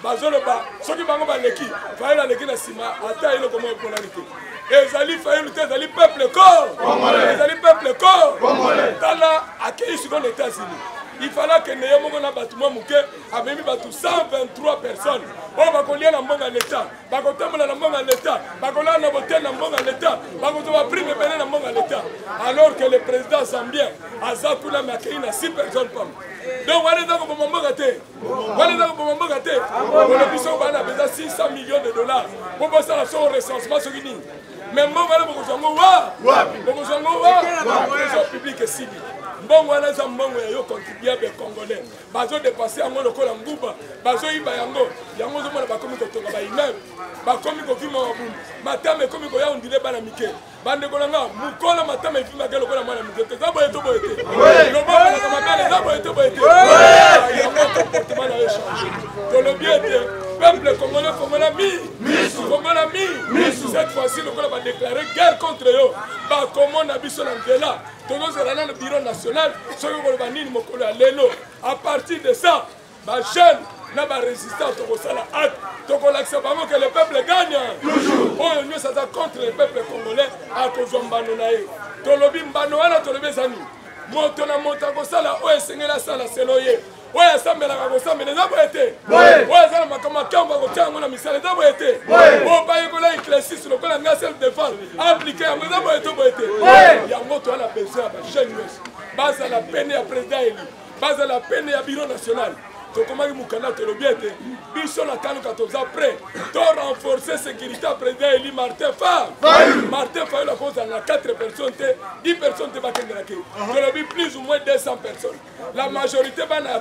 Bazolo, ceux qui Bango, Baleki, Faïl, la Leki, Nassima, à Taïlo, comme on peut l'arrêter. Ezali failli ezali peuple corps. Ezali peuple corps. Tala accueilli sur les États-Unis. Il fallait que nous ayons un bâtiment mouké avec 123 personnes. On va connaître la monnaie à l'État. On va connaître la monnaie à l'État. On va connaître la monnaie à l'État. On va connaître la prime de la monnaie à l'État. Alors que le président zambien a Zakula m'a accueilli 6 personnes. Donc, voilà les gens qui vont gâter. Voilà les gens qui vont gâter. On a besoin de 600 millions de dollars pour passer à son recensement sur l'Union. Mais moi, je suis public ici. Bon, voilà, ça m'a contribué avec les Congolais. Bazo dépassé à mon local en Gouba. Bazo Iba Yango. Yango, je vais comme il y a immeuble. Comme il y a un matam et comme il y a un dîner banamique. Bande Golanga, Moukola matam et film à quel local banamique. C'est ça, boyeto boyeté. Le bon, la camarade, ça, boyeto boyeté. Yango, comportement a changé. Dans le bien de peuple congolais, Congolais mis. Cette fois-ci, le Congolais va déclarer guerre contre eux. Comment on a vu sur l'Angela. Tout le monde est dans le bureau national. À partir de ça, ma jeune n'a pas résisté à que le peuple gagne. Oh, nous sommes contre le peuple congolais à cause de Mbanonae. Tolobi Mbanoana, Tolobi Zani. Montona Montakosala, oh, Seigneur, Sala, Seloye. Ouais, ça me l'a raconté, mais les aboyés. Ouais, ça m'a comme un camp, on va retirer mon ami, ça les aboyés. Bon, pas y aller, éclairci sur le France appliqué yango eza boye to boye te yango toza na besoin ya bajeune nyonso bazala pene ya président eli bazala pene ya bureau national tokomaki mokanda tolobi ete biso na kaluka toza prêt to renforcer sécurité ya président eli Martin Fayulu akozala na 4 personnes te 10 personnes te bakendelaki tolobi plus ou moins 200 personnes la majorité bana ya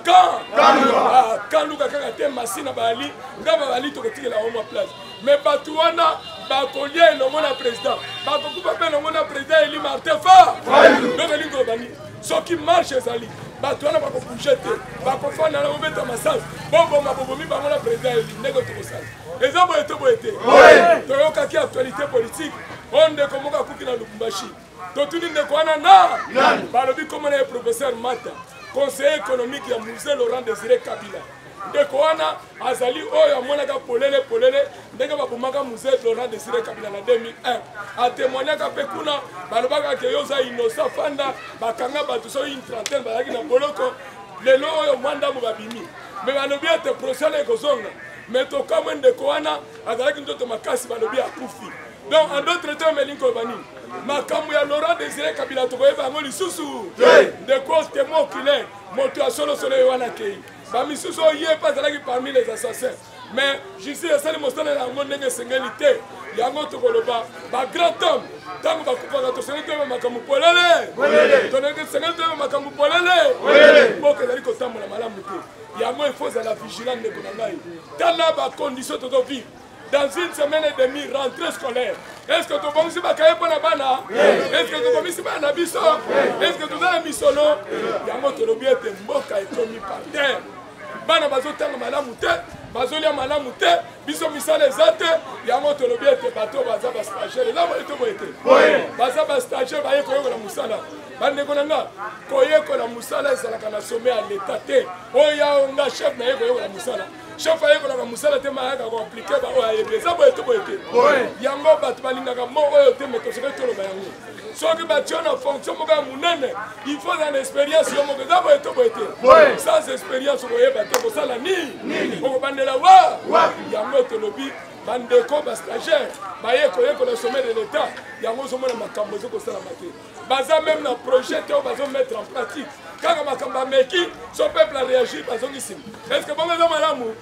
kanluka kaka te masina bali nga babali tokotikela omwa place mais bato wana bakolia elongo na président bakokupa mpe elongo na président eli Martin Fayulu donc elingi olobani soki marche ezali bato wana bakobouge te bakofanda na kobeta masasi boboma bobomi bango na président eli ndenge tokosala eza boye to boye te toyokaki actualité politique o ndeko moko akuki na Lubumbashi totuni ndeko wana na balobi komona ye professeur Mata conseiller économique ya musée Laurent Désiré Kabila ndeko wana azali oyo amonaka polele ndenge babomaka musée Laurent Désiré Kabila na 2001 atémoignaka mpe kuna balobaka ke yo oza innocent fanda bakanga bato so une trentaine bazalaki na boloko lelo oyo mwa ndambo babimi me balobi ete procès ekozonga me tokamwe ndeko wana azalaki ndoto makasi balobi akufi donc en d'autres termes elingi koloba nini makambo ya Laurent Désiré Kabila tokoyeba yango lisusu ndeko témoin oculaire moto ya solosolo ye wana kei bamisusu oyo ye mpe azalaki parmi les assassins mais justice esali mosala na yango ndenge esengeli te yango tokoloba bagrand homme ntango bakupaka tosengeli toyeba makambo polele tosengeli toyeba makambo polele mboka ezali kotambola malamu te yango ifo ezala vigilant ndeko na ngai tala bacondition tozovivre dans une semaine et demie rentrée scolaire est-ce que tobongisi bakaye mpo na bana est-ce que tobongisi bana na biso est-ce que toza na misolo yango tolobi ete mboka ekomi par terre bana bazotanga malamu te bazolia malamu te biso misala eza te yango tolobi ete bato baza bastagiaire eza boye to boye te baza bastagiaire baye koyekola mosala bandeko na nga koyekola mosala ezalaka na sommet ya leta te oyo nga chef na ye koyekola mosala chef ayekolaka mosala te mayaka koaplike baoyo ayebi eza boye to boye te yango bato balingaka mo oyo te me tosoki toloba yango soki batio na fonction moko ya monene il faut na expérience yo moko eza boye to boye te sans expérience okoyeba te kosala nini okobandela wa yango tolobi bandeko bastagiaire baye koyekola sommet de l'état yango ozomona makambo ezokosalama te baza même na projet te oyo bazomettre en pratique kaka makambo ameki so peuple a réagir bazongi nsima est ce que bongo eza malamu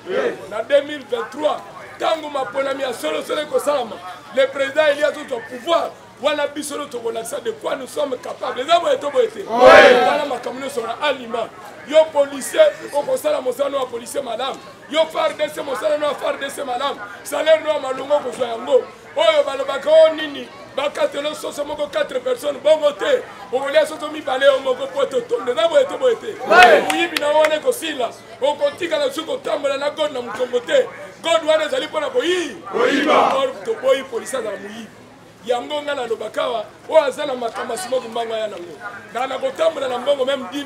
na 2023 ntango maponami ya solosolo ekosalama le président eli azozwa pouvoir wana biso tokolakisa de quoi nous sommes capables eza boye to boye te wana makambo nyonso na aliment yo policier okosala mosala no ya policier malamu yo FARDC mosala no ya FARDC malamu salaire no ya malongo okozwa yango oyo balobaka o nini bakatelo soso moko 4 personnes bongo te okolia soso mibale yo moko po totonde eza boye to boye te moyibi na wana ekosila okotikala soki kotambola na god na mokongo te god wana ezali mpona koyiba toboyi polisi azala moyibi yango nga nalobakawa oyo aza na makambo asimoki mbango aya nango ngaa na kotambola na mbongo meme 10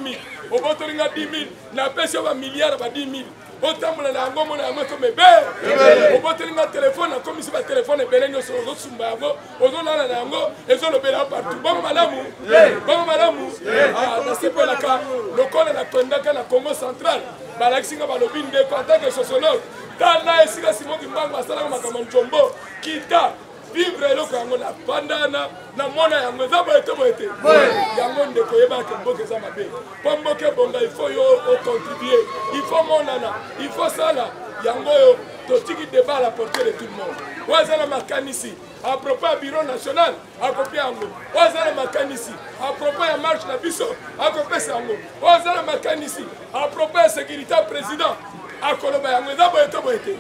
000 obotolinga 10 000 napesi yo bamiliare ba 10 000 otambola na yango mona yango ekomebe obotolinga telefone akomisi batelefone ebele nyonso ozosumba yango ozolala na yango ezolobela partout bongo malamu nasepelaka lokola nakendaka na Congo central balakisinga balobi ndeko atake sociologue tala esika simoki mbango asalaka makambo njombo kita vivre eloko yango na pandana na mona yango eza boye te boye te yango ndeko yebaka mboka eza mabe mpo mboka ebonga il faut yo ocontribue il faut monana il faut sala yango oyo totiki débat à la portée de tout le monde oyo eza na makanisi à propos ya bureau national akopia yango oyo eza na makanisi à propos ya marche na biso akopesa yango oyo eza na makanisi à propos ya sécurité ya président akoloba yango eza boye te boye te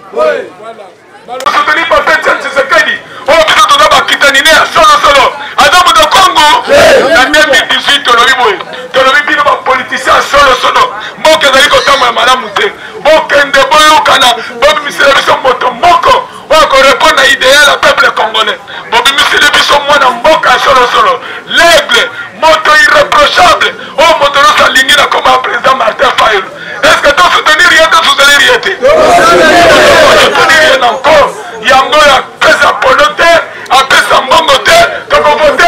voilà soutenir par Etienne Tshisekedi oyo biso toza bakitanine ya solosolo aza moto Congo na 2018 tolobi bino bapoliticien ya solosolo mboka ezali kotambola malamu te bokende boyokana bobimisela biso moto moko oyo korépondre na idéal ya peuple congolais bobimiseli biso mwana mboka ya solosolo l'aigle moto irréprochable oyo moto nyonso alingi na komba ya président Martin Fayulu est-ce que tosoutenir ye tosoutenir ye te tosoutenir ye encore yango ya pesa polo te apesa mbongo te tokovote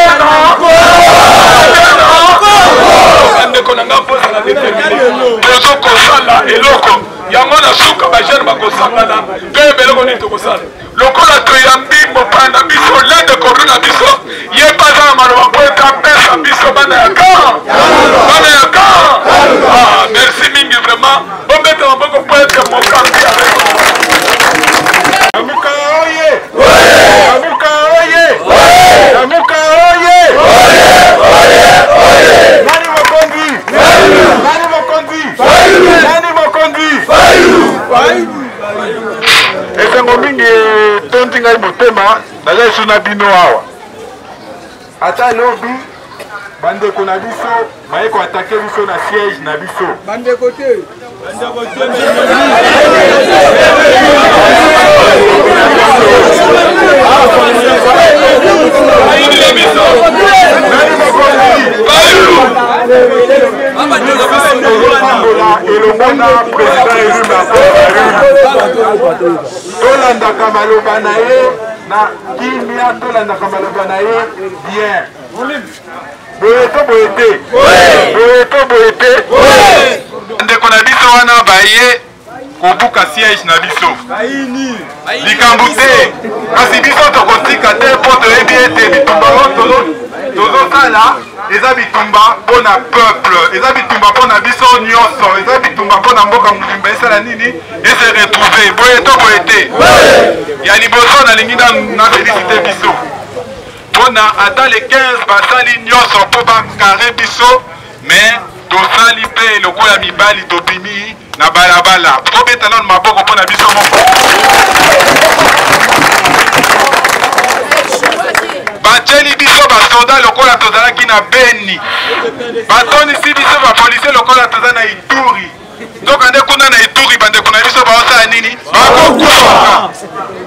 bandeko na nga mpozala déterminé tozokosala eloko yango na suka bajeune bakosangana mpe ebeleko nini tokosala lokola toyambi mopanda biso lende coordonation na biso ye baza na maloba po ekapesa biso bana ya camp bana ya camp. Merci mingi vraiment obeta maboko po ete mokambi avec Lamuka oye! Lamuka oye! Lamuka oye! Nani mokondi? Nani mokondi? Nani mokondi? esengo mingi tondi ngai motema naza esu na bino awa Ata lobi bandeko na biso baye ko attaquer biso na siège na biso. Bandeko te. elongona président élu tolandaka maloba na ye na kimia tolandaka maloba na ye bien boye to boye te boye to boye te ndeko na biso wana baye kobuka siège na biso likambo te kasi biso tokotika te mpo toyebi ete bitumba oyo tozosala eza bitumba mpona peuple eza bitumba mpona biso nyonso eza bitumba mpona mboka mobimba esala nini ese retrouve boye to boye te ya liboso nalingi na félicité biso mpona ata le 15 basali nyonso mpo bakare biso mais tosali mpe eloko ya mibali tobimi na balabala tobeta nano maboko mpona biso moko batieli biso basoda lokola tozalaki na Beni batonisi biso bapolisie lokola toza na Ituri tokande kuna na Ituri bandeko na biso baosala nini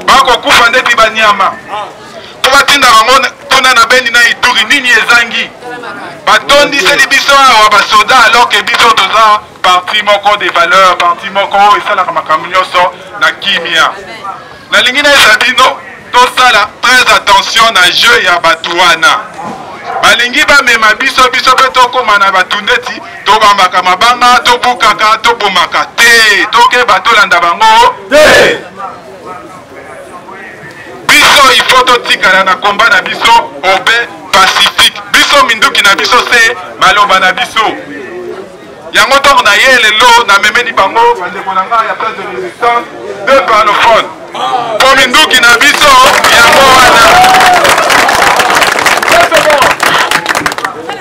bakokufa ndeti banyama po batinda bango kuna na Beni na Ituri nini ezangi batondiseli biso awa basoda alors que biso toza parti moko de valeur parti moko esalaka makambo nyonso na kimia nalingi nayesa bino tosala très attention na jeu ya bato wana balingi bamema biso mpe tokóma na bato ndeti tobambaka mabanga tobukaka tobomaka te tokeba tolanda bango te biso ifo totikala na komba na biso obe pacifique biso minduki na biso se maloba na biso yango ntongo na ye lelo namemeli bango bandeko na ngai ya place de résistance de parlophone po minduki na biso yango wana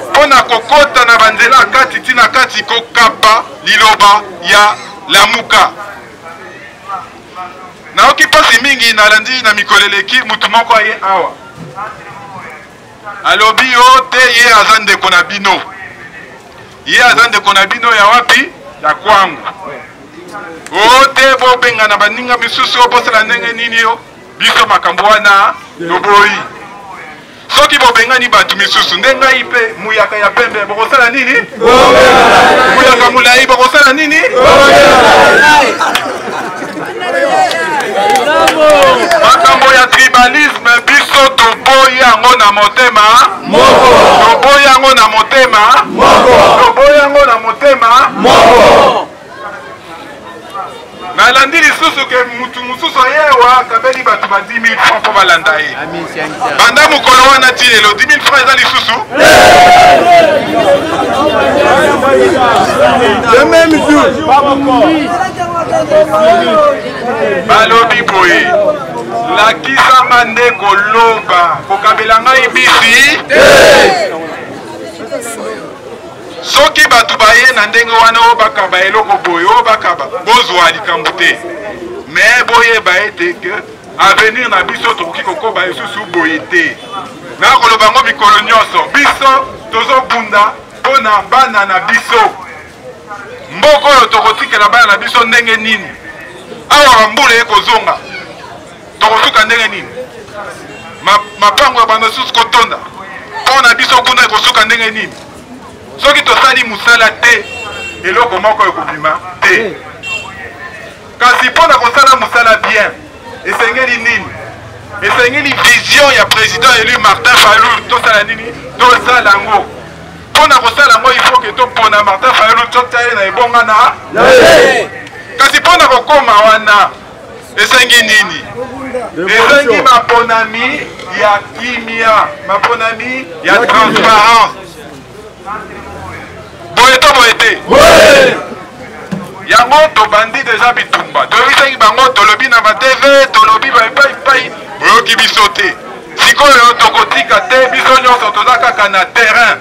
mpona kokota na banzela kati ntina kati kokapa liloba ya lamuka naoki mpasi mingi nalandi na mikolo eleki mutu moko aye awa alobi yo te ye aza ndeko na bino ye aza ndeko na bino ya wapi ya kwangu o te bobenga na baninga misusu obosala ndenge nini yo biso makambo wana toboyi soki bobengani bato misusu nde ngai mpe muyaka ya pembe bokosala nini muyaka molai bokosala nini makambo ya tribalisme biso toboyi yango na motema toboyi yango na motema toboyi yango na motema nalandi lisusu ke mutu mosusu ayewa kabeli bato ba 10 000 francs mpo balanda ye banda mokolo wana ti lelo 10 000 francs eza lisusu balobi boye lakisanga nde koloba kokabela ngai bisi soki bato baye na ndenge wana oyo bakaba eloko boye oyo bakaba bozwa likambo te me boyeba ete ke avenir na biso tokoki kokoba lisusu boye te nakoloba ngo mikolo nyonso biso tozobunda mpo na bana na biso mboka oyo tokotikela bana na biso ndenge nini awa bambula ekozonga tokosuka ndenge nini mapango ya bana susu kotonda mpo na biso kuna ekosuka ndenge nini soki tosali musala te eloko moko ekobima te kasi mpo na kosala musala bien esengeli nini esengeli vision ya président élu Martin Fayulu tosala nini tosala yango mpo na kosala yango ifo ke topona Martin Fayulu totia ye na ebonga na kasi mpo na kokoma wana esengi nini esengi maponami ya kimia maponami ya transparence boye to boye te yango tobandi deja bitumba toyebisaki bango tolobi na batv tolobi baipai boyoki biso te sikoyo tokotika te biso nyonso toza kaka na terrain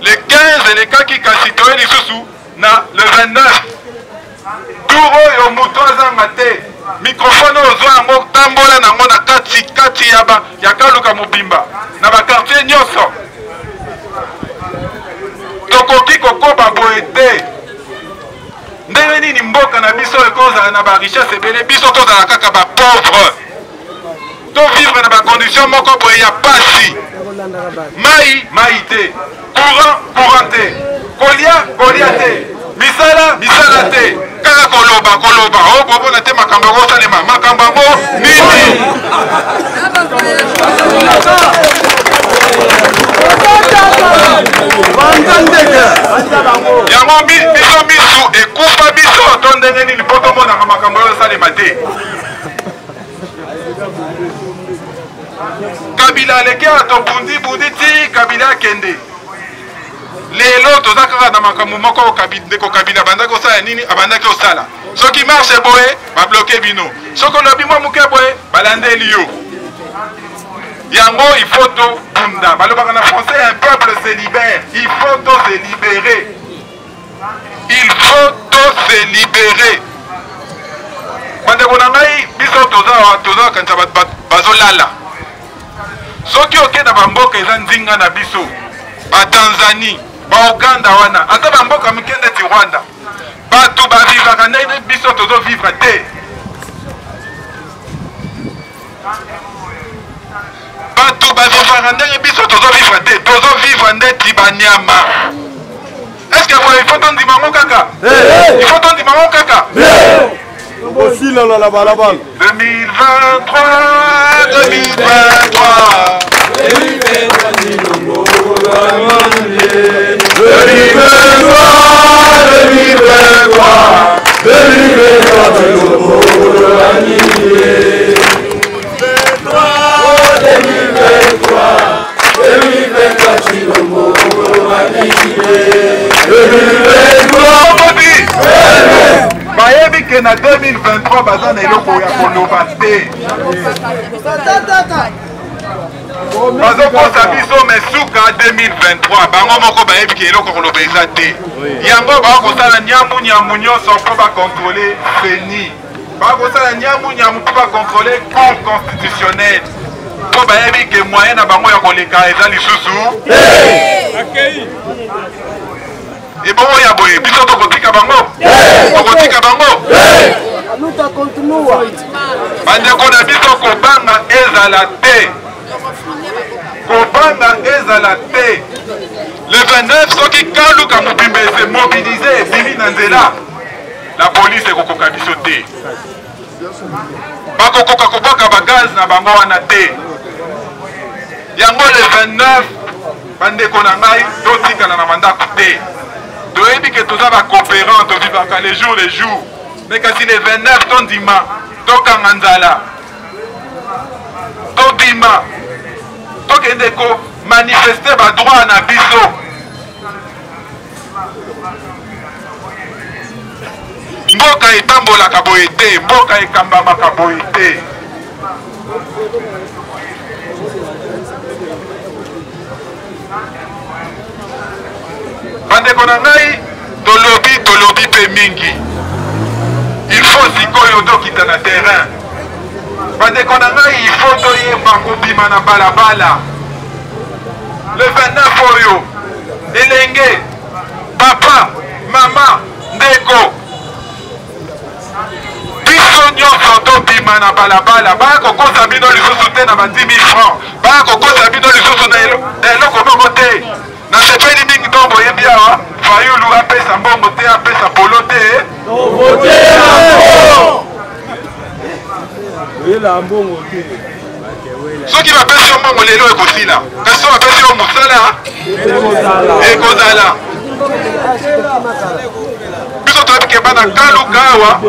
le 15 elekaki kasi toye lisusu na le 29 tour oyo moto azanga te microphone oyo ozwa yango tambola nango na kati ya kaluka mobimba na bakartier nyonso tokoki kokoba boye te ndenge nini mboka na biso ekozala na barichesse ebele biso tozala kaka bapauvre tovivre na bacondition moko boye ya pasi mai te courant te kolia te misala te kaka koloba o bobona te makambo ekosalema makambo yango nini yango biso misu ekufa biso to ndenge nini po tomonaka makambo oyo esalema te kabila aleki awa tobundi ti kabila akende lelo toza kaka na makambo moko ndeko kabila abandaki osala nini abandaki osala soki marche boye babloke bino soki olobi mwa moke boye balandeli yo yango il faut tobunda balobaka na français un peuple se libère il faut se libérer bandeko na ngai biso toza kanisa bazolala soki okenda bamboka eza nzinga na biso batanzanie bauganda wana ata bamboka mike ndeti rwanda bato bavivaka ndenge biso tozovivre te bato bavivaka ndenge biso tozovivre te tozovivre ndeti banyama eske boye ifo tondima ngo kaka ifo tondima ngo kaka 2023 bayebi ke na 2023 baza na eloko ya koloba te bazokosa biso mesuka 2023 bango moko bayebi ke eloko koloba eza te yango bakosala nyamu nyonso mpo bakontrole feni bakosala nyamu mpo bakontrole cour constitutionnel mpo bayebi ke moyen na bango ya koleka eza lisusu ebongo ya boye biso tokotika bango bandeko na biso kobanga ezala te le 29 soki kaluka mobimba ese mobilize ebimi na nzela la polise ekokoka biso te bakokoka kobwaka bagaz na bango wana te yango le 29 bandeko na ngai totikala na mandako te toyebi ke toza bacoopérant tovivaka les jours mais kasi le 29 tondima tokanga nzala tobima tokende ko manifester badroit na biso mboka etambolaka boye te mboka ekambamaka boye te bandeko na ngai tolobi mpe mingi il faut sikoyo tokita na terrain bandeko na ngai il faut toyemba kobima na balabala le 29 oyo elenge papa mama ndeko biso nyonso tobima na balabala bakokosa bino lisusu te na ba 10 000 francs bakokosa bino lisusu na eloko moko te nasepeli mingi to boyebi awa fayulu apesa mbongo te apesa polo te soki bapesi yo mbongo lelo ekosila kasi so bapesi yo mosala ekozala biso toyebi que bana kaluka awa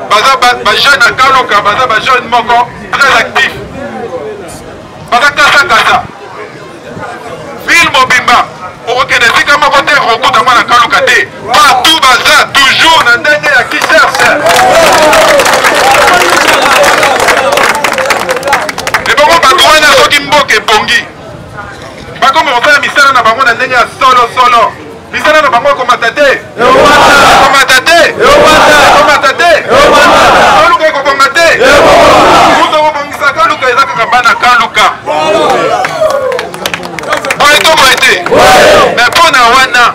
baza ba jeune à kaluka baza ba jeune moko très actif baza kasa ville mobimba okokende esika moko te rokuta mwana kaluka te partout baza toujours na ndenge ya qui cherche ebongo bato wana soki mboka ebongi bakomi kosala misala na bango na ndenge ya solo misala na bango ekomata te kaluka ekobonga te kuta kobongisa kaluka eza kaka bana kaluka boye te mais mpo na wana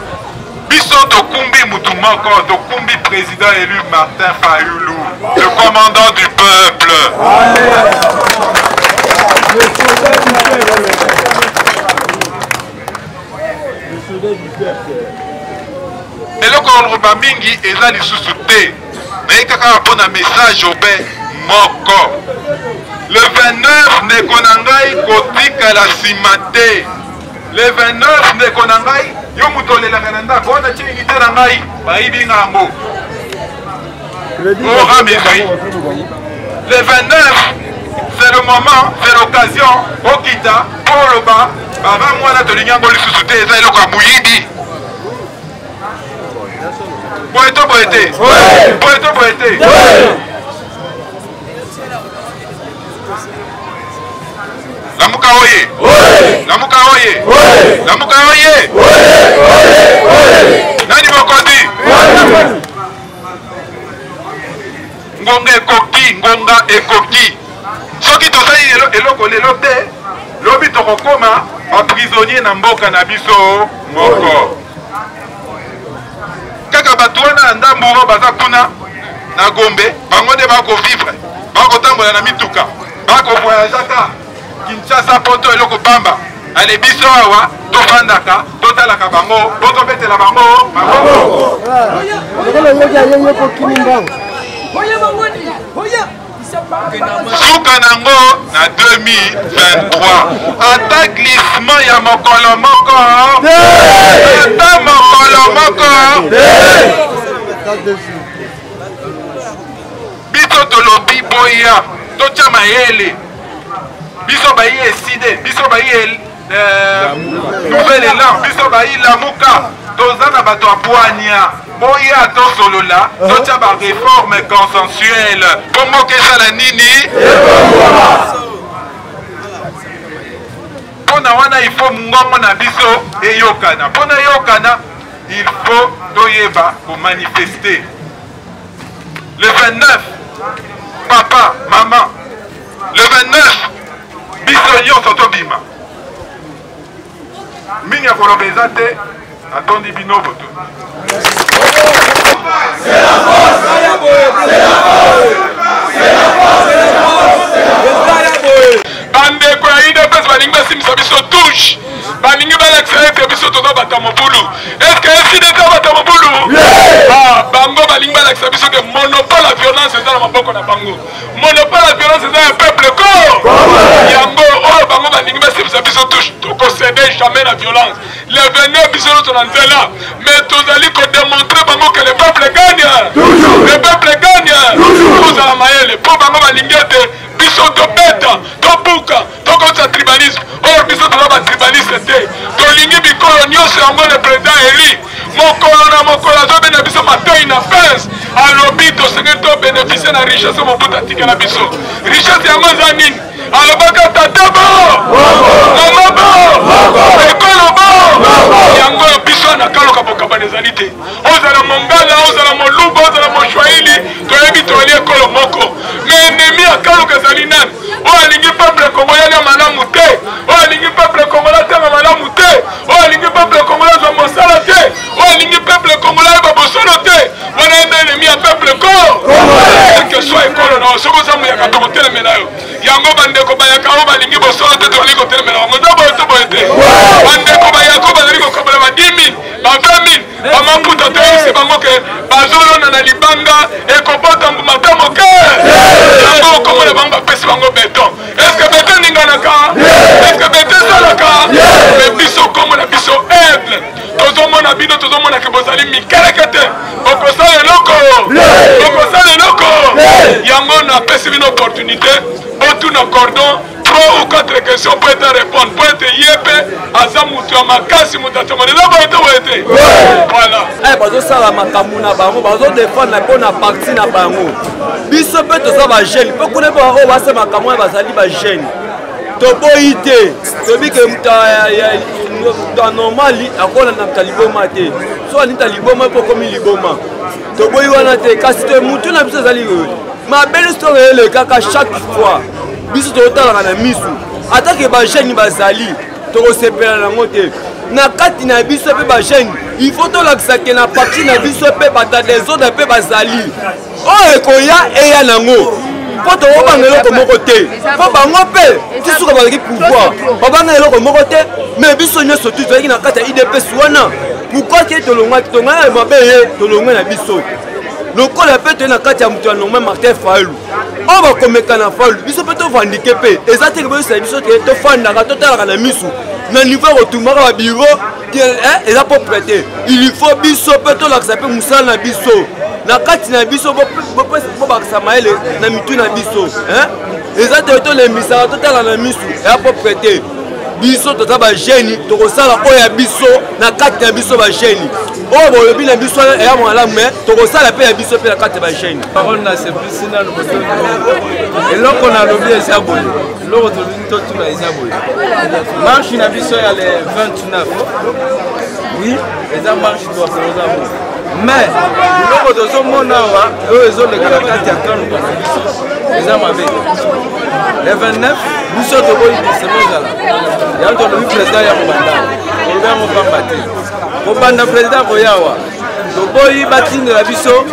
biso tokumbi mutu moko tokumbi président élu Martin Fayulu le commandant du peuple. eloko oloba mingi eza lisusu te naye kaka mpona message obe moko le 29 ndeko na ngai kotikala nsima te le 29 ndeko na ngai yo moto olelaka na ndako wana tilingi te na ngai bayibi ngango ora mairie le 29 c'est le moment c'est l'occasion okita mpo oloba baba mwana tolingi yango lisusu te eza eloko ya moyibi boye te lamuka oye nani mokondi ngonga ekoki soki tosali eloko lelo te lobi tokokoma baprisonnier na mboka na biso moko kaka bato wana na ndambo baza kuna na Gombe bango nde bakovivre bakotambola na mituka bakovoyagaka Kinshasa poto eloko pamba ale biso awa tofandaka totalaka bango totobetela bango suka nango na 2023 ata glissement ya mokolo moko biso tolobi boya totya mayele biso bayi eside biso bayi nouvel élan biso bayi lamuka toza na bato apwania boya tosolola totya bareforme consensuelle bongo kesala nini mpona wana il faut ngongo na biso eyokana mpona eyokana il faut toyeba komanifester le 29 papa maman le 29 biso nyonso tobima mingi akoloba eza te atondi bino boto bandeko ya UDPS balingi basimisa biso touche balingi balakisa ete biso toza bata mobulu eske esidete bata mobulu bango balingi balakisa biso ke monopole ya violence eza na maboko na bango monopole ya violence eza ya peuple ko yango oyo bango balingi basimisa biso touche tokosede jamais la violence le 29 biso nyonso na nzela mais tozali kodemontre bango ke le peuple gagne le peuple gagne kozala mayele mpo bango balingi ete biso tobeta tobuka tokosa tribalisme or biso toza batribaliste te tolingi bikolo nyonso yango le président eli mokolo na mokolo azobenda biso matoi na prince alobi tosengeli tobénéficie na richesse mobutu atikela biso richesse yango eza nini alobaka tata bo mama bo ekolo bo yango biso na kaloka bokabana ezali te ozala mongala ozala moluba ozala moshwaili toyebi toyeli ekolo moko mais ennemi ya kaloka ezali nani oyo alingi peuple congolais ya malamu te oyo alingi peuple congolais atanga malamu te oyo alingi peuple congolais azwa mosala te oyo alingi peuple congolais ayeba bosolo te wana eza ennemi ya peuple ko quelque soit ekolo na soki oza moyaka tokotelemela yo yango bandeko bayaka oyo balingi bosolo te tozali kotelemela bango eza boye to boye te bandeko bayaka bazali kokabola ba 10 000 ba 20 000 bamaputa toyebisi bango ke bazolona na libanga ekobota mbuma ta moke yango okomona bango bapesi bango beton estce beton eninganaka estce beton esalaka me biso okomona biso aigle tozomona bino tozomonaka bozali mikeleke te okosala opportunité tout nos cordons 3 ou 4 questions pour te répondre pour être yépe aza mutu ya makasi mutu atomana bato boete voilà bazo sala makambo na bango bazo défendre po na parti na bango biso pe toza ba jeune pe kuna ba o basa makambo ya bazali ba jeune to boite to bi ke muta ya normali akola na taliboma te so ani taliboma po komi liboma to boyi wana te kasi te mutu na biso zali ma belle story ele kaka chaque fois biso totalaka na misu atake bajeni bazali tokosepela nango te na kati na biso mpe bajeni il faut tolakisa ke na parti na biso mpe bata desordre mpe bazali oyo ekoya eya nango mpo tokobanga eloko moko te mpo bango mpe tisuka bazalaki pouvoir babanga eloko moko te mais biso nyonso tu tozalaki na kati ya idps wana pourkui ke tolongwaki tongana mabe ye tolongwe na biso lokola mpe toye na kati ya moto ya normal Martin Fayulu oyo bakomeka na Fayulu biso mpe tovandike mpe eza teke boyosala biso te tofandaka totalaka na misu na niveau kotumaka babiro eza propre te il faut biso mpe tolakisa mpe mosala na biso na kati na biso bobakisa mayele na mitu na biso eza te tolemisaka totala na misu eza propre te biso toza bajeni tokosala oyo ya biso na kati na biso bajeni oyo bolobi na biso eya malamu me tokosala mpe ya biso mpe na kati ya bajeni parole na simplici nano eloko nalobi eza boye eloko tolingi totuna eza boye marche na biso ya le 29 oui eza marche toakoza boye mais eloko tozomona awa oyo ezoleka na kati ya kanuka na biso eza mabe le 29 biso toboyi bisemo ezala yango tolobi président ya kobanda tolobi yango pamba te kobanda président koyawa toboyi batindela biso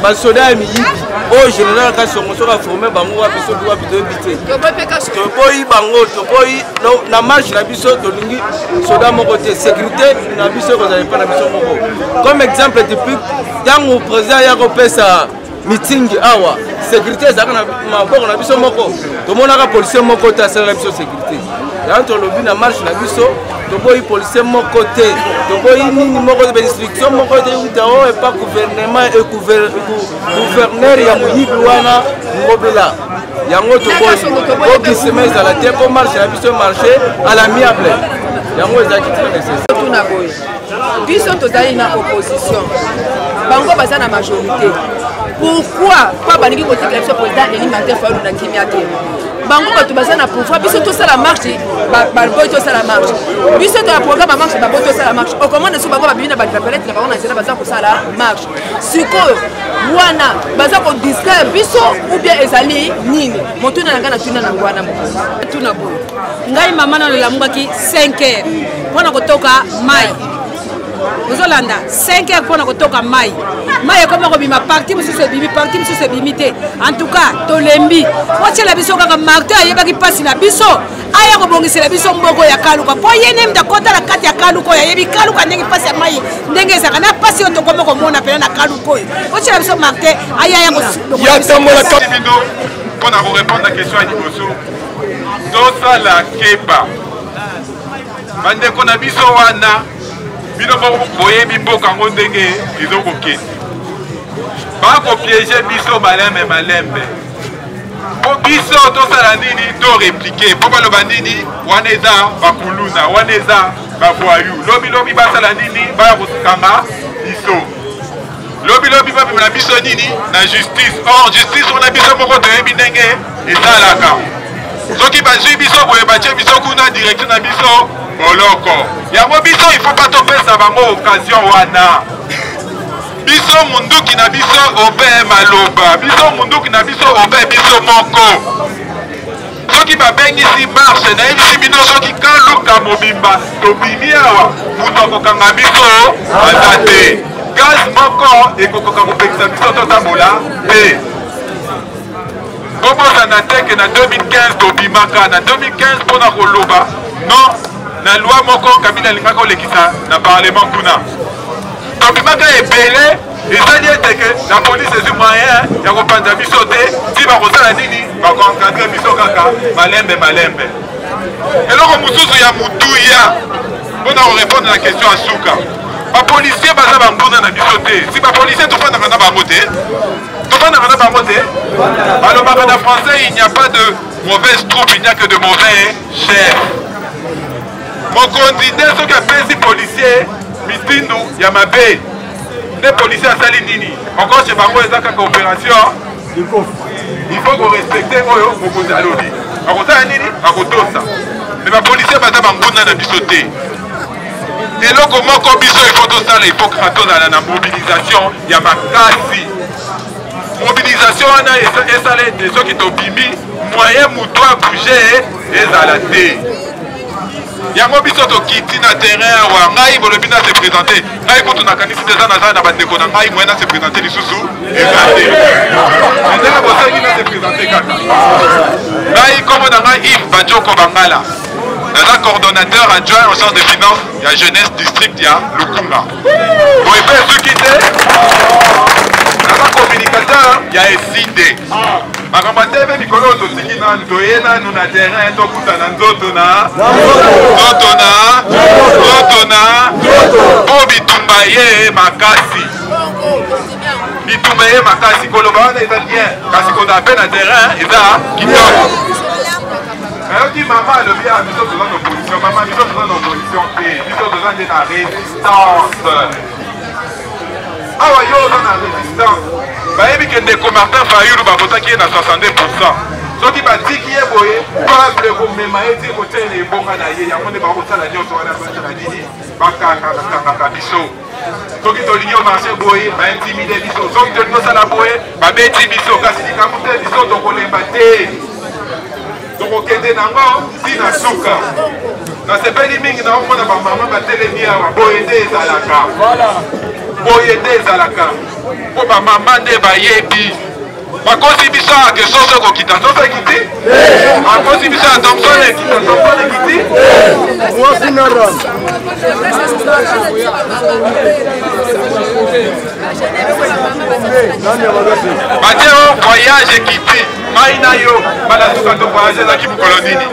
basoda ya miyibi oyo général kasongo soki aforme bango wapi soki wapi toyebi te toboyi bango toboyi na marche na biso tolingi soda moko te sécurité na biso ekozala epa na biso moko comme exemple typique ntango président ya kopesa meeting awa sécurité ezalaka na maboko na biso moko tomonaka policier moko te asalela biso sécurité yango tolobi na marche na biso toboyi policier moko te toboyi nini moko bainstruction moko te euta oyo epa gouvernement e gouverneur ya moyibi wana ngobela yango toboyi obisema ezala te po marche na biso marché à l'amiable yango ezalaki très nécessaire tuna boye biso tozali na opposition bango baza na majorité pourquoi pas balingi kotikela biso président Denis Martin Fayulu na kimia te bango bato baza na pouvoir biso tosala marche baboyi tosala marche biso to ya programme ya marche baboyi tosala marche okomona so bango babimi na badapelete na bango na nzela baza kosala marche sikoyo wana baza kodistraire biso ou bien ezali nini motuna na ngai na tuna na ngwana mokonzi tuna boye ngai mama na lelambwaki 5 heures mpona kotoka mai ozolanda 5 heures mpona kotoka mai ekoma kobima parti mosusu ebimi parti mosusu ebimi te en tout cas tolembi otiela biso kaka martin ayebaki mpasi na biso aya kobongisela biso mboko ya kaluka mpo ye nde mutu akotala kati ya kaluka oyo ayebi kaluka ndenge mpasi ya mai ndenge ezalaka na mpasi oyo tokoma komona pena na kaluka oyo otiela biso martin aya mpona korépondre na question ya liboso tosala keba bandeko na biso wana bino boyebi mboka yango ndenge ezokokende bakopiége biso malembe malembe po biso tosala nini toreplike po baloba nini wana eza bakuluna wana eza bavoyu lobilobi basala nini baya kosukanga biso lobilobi bapema na biso nini na justice or justice wana biso moko toyebi ndenge esalaka soki bazwi biso boye batie biso kuna direction na biso boloko yango biso il faut pas topesa bango occasion wana biso munduki na biso obe maloba biso munduki na biso obe biso moko soki babengisi marche nayebisi bino soki kaluka mobimba tobimi awa mutu akokanga biso aza te gaz moko ekokoka kopekisa biso totambola te kobosana teke na 2015 tobimaka na 2015 mpona koloba non na loi moko kabila alingaka kolekisa na parlement kuna tobimaka ebele ezali eteke na polise ezwi moyen ya kopanza biso te ti bakosala nini bakoencadre biso kaka malembe malembe eloko mosusu ya motuya mpona korépondre na question ya suka bapolisier baza bambuna na biso te si bapolisier tofandaka na bango te Alors, en français, il n'y a pas de mauvaise troupe, il n'y a que de mauvais chefs. Mon candidat, ce qui a fait ces policiers, Mitindu, Yamabe, les policiers à Salinini, encore chez Bango, ils ont une coopération. Il faut qu'on respecte les Mokozalobi. À côté de Nini, à côté de ça. Mais les policiers, ils ont un bisoté. Et là, comment il faut tout ça, il faut que la mobilisation, il y a ma casse. Mobilisation, et ça, les gens qui ont bimi, moyen mouton à bouger, et ça la thé. Il y a un bisoto qui est dans le terrain, ou un gaï, le bina s'est présenté. Gaï, quand on a canissé des anazans, on a battu qu'on a gaï, moyen s'est présenté, les sous-sous, et ça thé. Et là, vous savez qui s'est présenté, gaï, comme on a gaï, Yves Badjoko Bangala. Un coordonnateur adjoint en charge des finances, il y a Jeunesse District, il y a Lukunga. Vous pouvez ceux qui étaient un communicateur, il y a SID. Makamate, même Nicolas, aussi qui n'a pas nous na terrain, tout na nzotona, pour bitumbaye makasi. Bitumbaye makasi, kolobana est bien, parce qu'on a peine à terrain, et ça, qui tombe. Alors dit maman le bien, nous sommes dans l'opposition, maman nous sommes dans l'opposition, nous sommes dans la résistance. Ah ouais, yo dans la résistance. Bah et puis que des commerçants Fayulu va voter qui est à 62%. Ce qui va dire qui est boyé, peuple comme même dit côté les bons canadiens, il y a mon débat au sein de la Union sur la Dini, baka biso. Ce qui est lié au marché boyé, va intimider biso. Ce qui est lié au la boyé, va bêter biso. Quand c'est comme ça, biso donc on les battait. Donc on kende nango tina suka na sepeli mingi na omona ba mama batelemi awa boyede ezalaka boyede ezalaka po ba mama nde bayebi bakosi biso ake soso kokita soso ekiti bakosi biso ya Thompson ekita Thompson ekiti bateo voyage ekiti mai na yo balasuka to voyage ezaki mokolo nini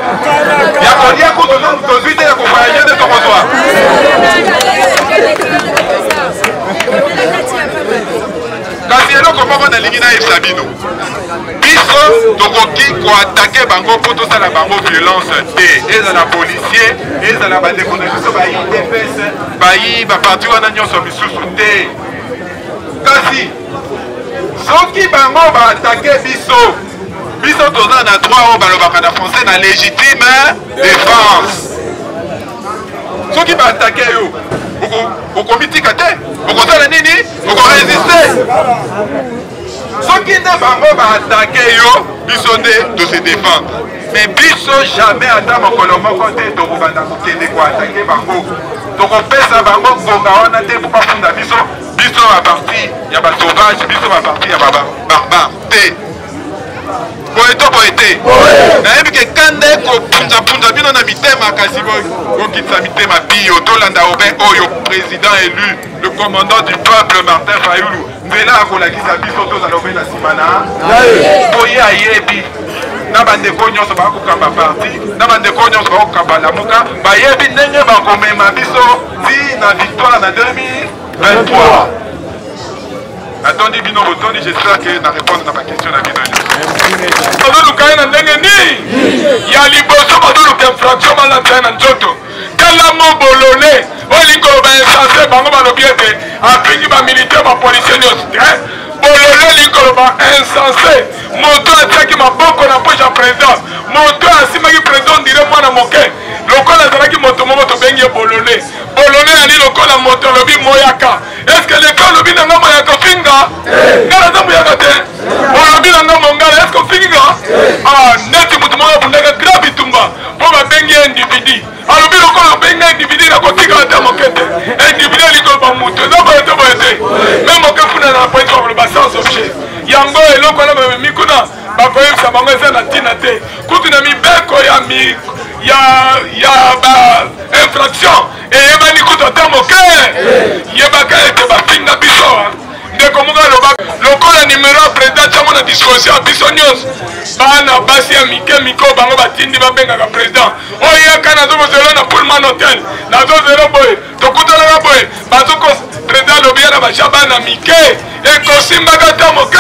ya kolia kutu tozwi te ya kovoyage nde tokozwa kasi eloko moko nalingi nayebisa bino biso tokoki koatake bango mpo tosala bango violence te ezala policier ezala bandeko na biso bayi DPS bayi baparti wana nyonso misusu te kasi soki bango baatake biso biso toza na droit oyo balobaka na français na légitime défense soki baatake yo okomitika te okozala nini okorésiste soki nde bango baatake yo biso nde tose défendre mais biso jamais ata mokolo moko te tokobanda kokende koatake bango tokopesa bango ngonga wana te mpo bafunda biso biso baparti ya basauvage biso baparti ya barbare te boye nayebi ke kande kopunzapunza bino na mitema kasi kokitisa mitema biyo tolanda obe oyo président élu le commandant du peuple Martin Fayulu nzela akolakisa biso tozala obe na nsima na boye ayebi na bandeko nyonso bakokamba parti na bandeko nyonso bakokamba lamuka bayebi ndenge bakomema biso ti na victoire na 2023 Attendez bino botondi, j'espère que na répondre à ma question na bino. Bazoluka na ndenge ni ya liboso bazoluka infraction malata na nzoto. Kala mo bolole olingo ba insensé bango balobi ete apingi ba militaire ba policier nyonso. Bolole lingo ba insensé moto ataki maboko na poche ya président. Moto asimaki président dire mwana moke. Lokola azalaki moto momo to bengi bolole. Bolole ali lokola moto lobi moyaka. Est-ce que l'école lobi na moyaka finga? Ngala za moyaka te. Lobi na mongala est-ce que finga? Ah neti moto moya bundaka gravi tumba. Po ba bengi individu. Alobi lokola bengi individu na kotika ta mokete. Individu liko ba moto. Na ba to ba te. Même au kafuna na point sur le bassin objet. Yango eloko na ba mikuna. Ba koyebisa bango eza na tina te. Kutu na mibeko ya mi ya ba infraction et yeba ni kuto ta moke yeba ka ete ba finga biso ndeko moko aloba lokola numéro ya président tiango na disposition ya biso nyonso bana basi ya mike miko bango batindi babengaka président oyo yaka nazobozela na pullman hotel nazozela boye tokutanaka boye bazoko président alobi na basha bana mike ekosimbaka ta moke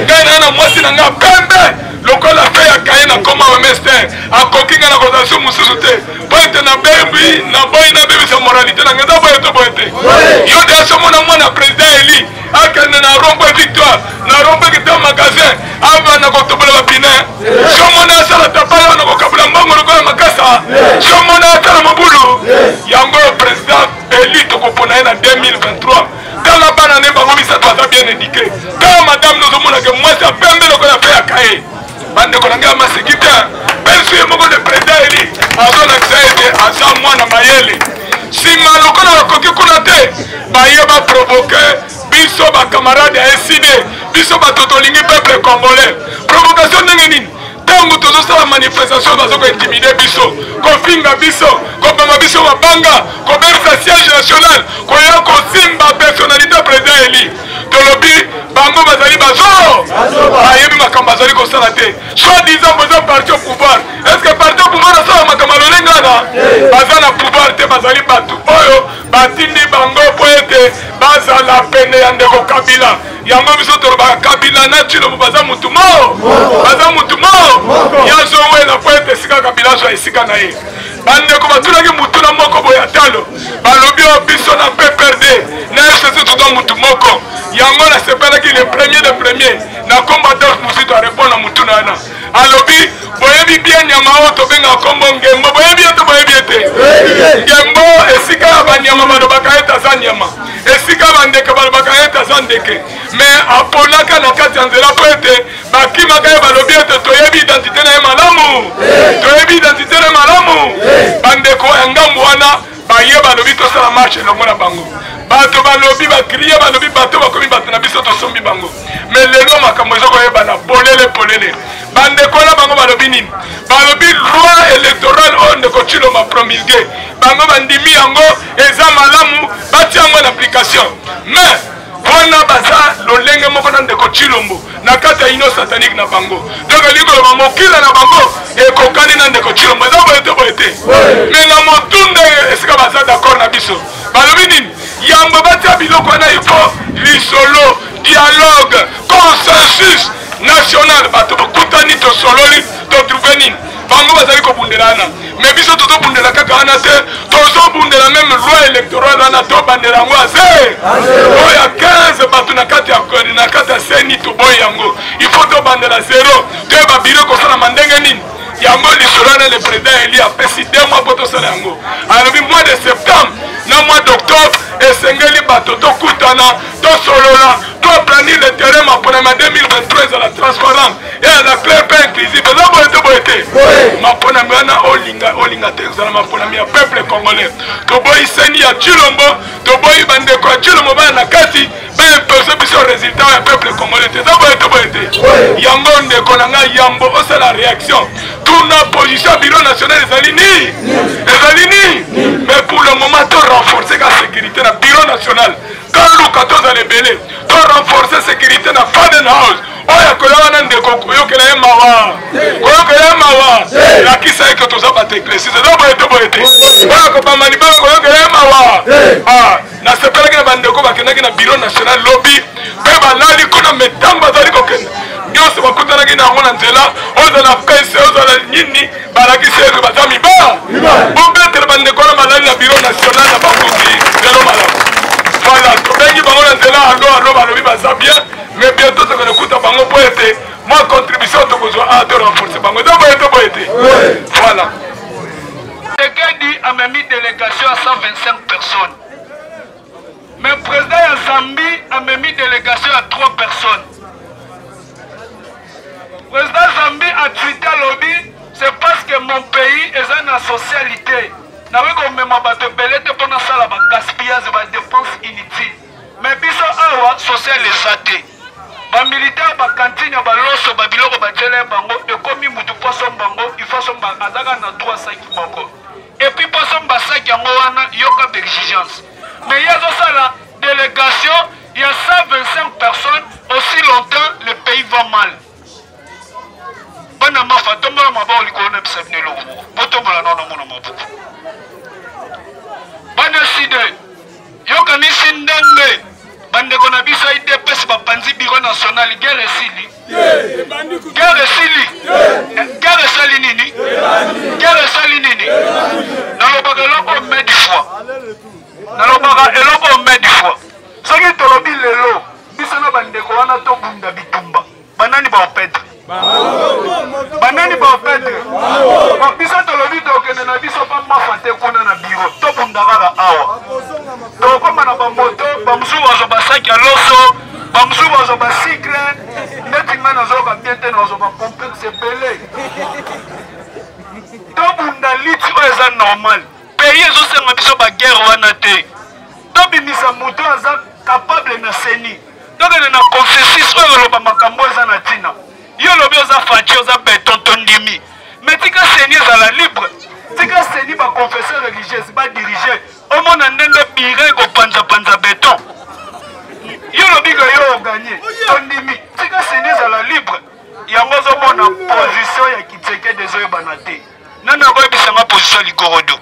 ngai na na mwasi na nga pembe lokola fe ya kaye na koma bamester akoki nga na kozala su mosusu te po ete na bebi na boyi nabebisa moralité na ngeza boye to boye te yo de asomona mwana président eli akende na rompe victoire na rompe kita magasin ava na kotobola bapine somona asala tapala na kokabula mbongo lokola makasa somona asala mobulu yango président eli tokopona ye na 2023 tala bana ne bango misato aza bien édiqué kaka madame nozomonake mwasi apembe lokola fe ya kaye bandeko na ngai amaseki te mpenso ye moko de président eli azolakisa ete aza mwana mayele nsima lokola bakoki kuna te baye baprovoke biso bakamarade ya eside biso bato tolingi peuple congolais provocation ndenge nini ntango tozosala manifestation bazokointimide biso kofinga biso kobamba biso mabanga kobebisa siège national koya kosimba personnalité président eli tolobi bango bazali bazo bayebi makambo azali kosala te soit disant boza parti au pouvoir est ce que parti au pouvoir asala makambo alolengana baza na pouvoir te bazali bato oyo batindi bango po ete bazala pene ya ndeko kabila yango biso tolobaka kabila na tshilombo baza mutu mo baza mutu mo yazowela po ete esika kabila azwa esika na ye bandeko batunaki mutu na moko boye atalo balobi oyo biso na PPRD na FCC toza mutu moko yango nasepelaki le premier de premier na kombo adolphe musutu arépondre na mutu na wana alobi boyebi bien nyama oyo tobengaka kombo ngembo boyebi ete boyebi ete ngembo esika ya banyama balobaka ete aza nyama esika bandeke balobaka ete aza ndeke mais aponaka na kati ya nzela po ete bakimaka ye balobi ete toyebi identité na ye malamu toyebi identité na ye malamu bandeko ya ngambu wana baye balobi tosala marche elongo na bango bato balobi bakrie balobi bato bakomi bato na biso tosombi bango mais lelo makambo ezokoyebana polele bandeko na bango balobi nini balobi loi électorale oyo ndeko tshilombo promulgué bango bandimi yango eza malamu batia yango na application mais wana baza lolenge moko na ndeko tshilombo na kati ya union satanique na bango donc elingi koloba mokila na bango ekokani na ndeko tshilombo eza boye te boye te mais na motunde esika baza d'accord na biso balobi nini yango batia biloko wana il faut lisolo dialogue consensus national bato bakutani tosololi totrouve nini bango bazali kobundela wana mais biso tozobundela kaka wana te tozobundela même loi électorale wana tobandela yango aze oyo ya 15 bato na kati ya seni toboyi yango il faut tobandela zero toyeba biro kosalama ndenge nini yango lisolo wana le président eli apesi 2 mois po tosala yango alobi mois de septembre na mois d'octobre esengeli bato tokutana tosolola toplanir le terrain maponama 2023 ezala transparent ezala clair pe inclusive eza boye te boye te maponami wana olinga te ezala maponami ya peuple congolais toboyi seni ya tshilombo toboyi bandeko ya tshilombo baya na kati bayepese biso résultat ya peuple congolais te eza boye te boye te yango ndeko na ngai yambo osala réaction tuna position ya bureau national ezali ni mais pour le moment to renforcer la sécurité na bureau national quand luka tozala ebele to renforcer sécurité na Faden House oyo koya wana ndeko koyokela ye mawa lakisa eke toza bato éclaircis eza boye te boye te oyo kobamba libanga koyokela ye mawa nasepelaki na bandeko bakendaki na bureau national lobi mpe balali kuna metango bazali kokende nyonso bakutanaki na yango na nzela ozala pese ozala nini balakisi ete baza miba bobetele bandeko wana balali na bureau national na bakuti lelo malamu voilà tobengi bango na nzela alo balobi baza bien mais bientôt tokende kuta bango po ete mwa contribution tokozwa a to renforcer bango eza boye te boye te voilà Sekedi amemi délégation à 125 personnes mais président ya Zambie amemi délégation à 3 personnes. Président Zambie a tweeté lobby, c'est parce que mon pays est une socialité. Nous avons même bateau belé pour nous faire la gaspillage de dépenses inutiles. Mais biso awa social les athées. Les militaires, les cantines, les loso, les biloko, les télé, et comme ils mutu poisson bango, il faut son bazaka na 3 sacs bango. Et puis poisson basak yango wana yoka d'exigence. Mais il y a ça la délégation, Il y a 125 personnes, aussi longtemps le pays va mal. Bana mafa tombola mabao likona bisabine lo. Botombola nono mona mabuku. Bana side. Yoka ni sindenge. Bande kona biso ide pesi ba panzi bureau national guerre esili. Guerre esili. Guerre esali nini? Guerre esali nini? Nalobaka eloko me du fois. Nalobaka eloko me du fois. Soki tolobi lelo biso na bandeko wana to bunda bitumba. Banani ba opètre. Banani ba opètre. Biso tolobi tokende na biso pa mafante kuna na bureau. To bunda kaka awa. To koma na ba moto, ba musu wazo ba sac à loso, ba musu wazo ba cycle, neti mana zo ba biente na zo ba complexe belé. To bunda liti o eza normal. Pays ezo senga biso ba guerre wana te. To bimisa moto aza capable na seni. Donc il y a un consensus où il y a un makambo na tina. Yo lobi oza fachi oza beton tondimi. Mais tika seni za la libre. Tika seni ba confesseur religieux ba diriger. Au monde ndenge bire ko panza beton. Yo lobi ko yo gagner. Tondimi. Tika seni za la libre. Yango zo mona position ya kiteke dezo banate. Nana ko bisanga position ligorodo.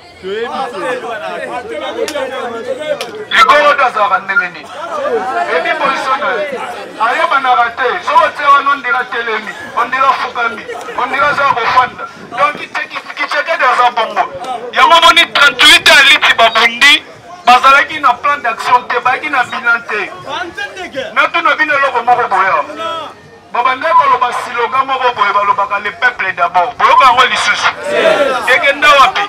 Ligorodo azara ndengeni. Edi position ayo banara te. So tsewa non dira telemi, on dira fukami, on dira za bofanda. Donc kiteke de za bongo. Yango moni 38 aliti babundi. Bazalaki na plan d'action te baki na bilan te. Na to no bino loko moko boya. Babande ko lo basiloga moko boye balobaka le peuple d'abord. Boyoka ngo lisusu. Ekenda wapi?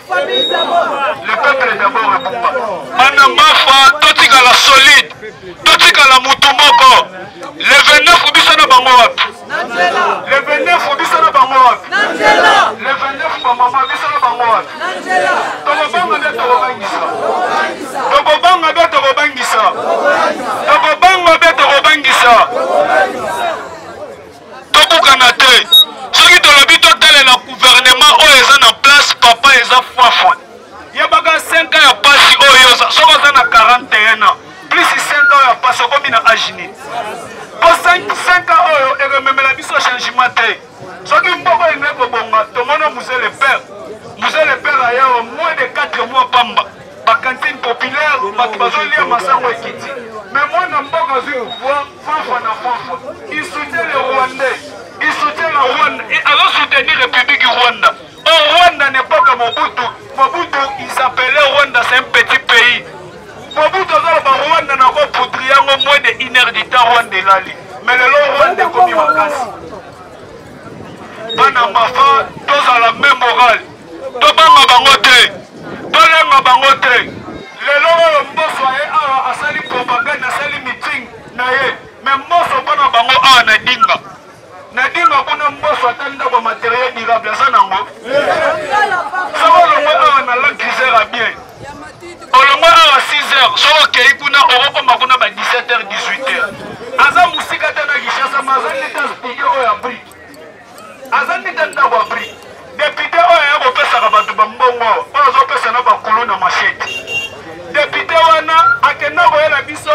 Le peuple d'abord ebumba. Bana mafa totika la solide. Totika la mutumoko. Le 29 biso na bango wapi? Le 29 biso na bango wapi? Le 29 ba mama biso na bango wapi? Tokobanga be tokobangisa. Tokobanga be tokobangisa. Tokobanga be tokobangisa. Kanate, ceux qui ont l'habitude d'aller dans le gouvernement, ils sont en place, papa, ils sont fouafouan. Il y a 5 ans, il y a pas si ils sont à 41 ans. Plus de 5 ans, il y a pas si ils sont à Agini. Pour 5 ans, ils ont même la vie sur changement. Ceux qui ont tout le monde, musée le père. Musée le père, il y a moins de 4 mois, Pamba. La cantine populaire, mais moi, je n'ai pas voir il soutient les Rwandais. Il soutient la Rwanda. Et alors soutenir la République du Rwanda. Or, Rwanda n'est pas comme Mobutu. Mobutu, il s'appelait Rwanda, c'est un petit pays. Mobutu, Rwanda n'a pas pour triangle moins de 1 heure du temps, Rwanda lali. Mais le Rwanda est comme Iwakasi. Bana Mafa, tous à la même morale. Tobanga Bangote. Tolanga Bangote. Le loro mboso a asali propagande, asali meeting na ye. Mais mboso bana bango a na dinga. Na dinga kuna mboso atanda kwa matériel durable ça nango. Ça va le moi na la grisera bien. Le moi à 6h, so okay kuna Europe makuna ba 17h 18h. Aza musika tana kishasa mazani taspiyo o ya bri. Azani tanda kwa bri. Député oyo akopesa bato bambongo oyo azopesa na bakulu na machete. Député wana akenda koyela biso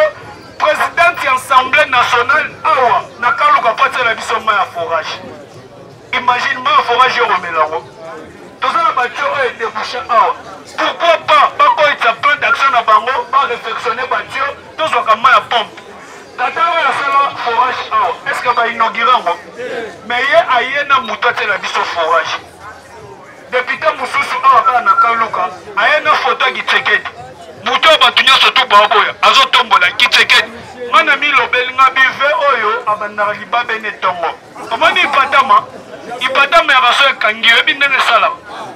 présidente ya assemblée nationale awa na kaluka patela biso ma ya forage. Imagine ma ya forage yomelango. Toza na bato oyo débouché awa. Pourquoi pas bakoyisa plan d'action na bango ba réflexionner bato tozwaka ma ya pompe. Tata oyo asala forage awa. Est-ce que ba inaugurer ngo? Mais ye aye na muto atela biso forage. Député Moussousou a na Kaluka, a une photo qui tsekedi. Mouto batunya soto baboya, azo tombola qui tsekedi. Mana mi lobelinga bive oyo abandara libabe ne tongo. Comment ni patama? Ipatama ya raso kangiwe bindene sala.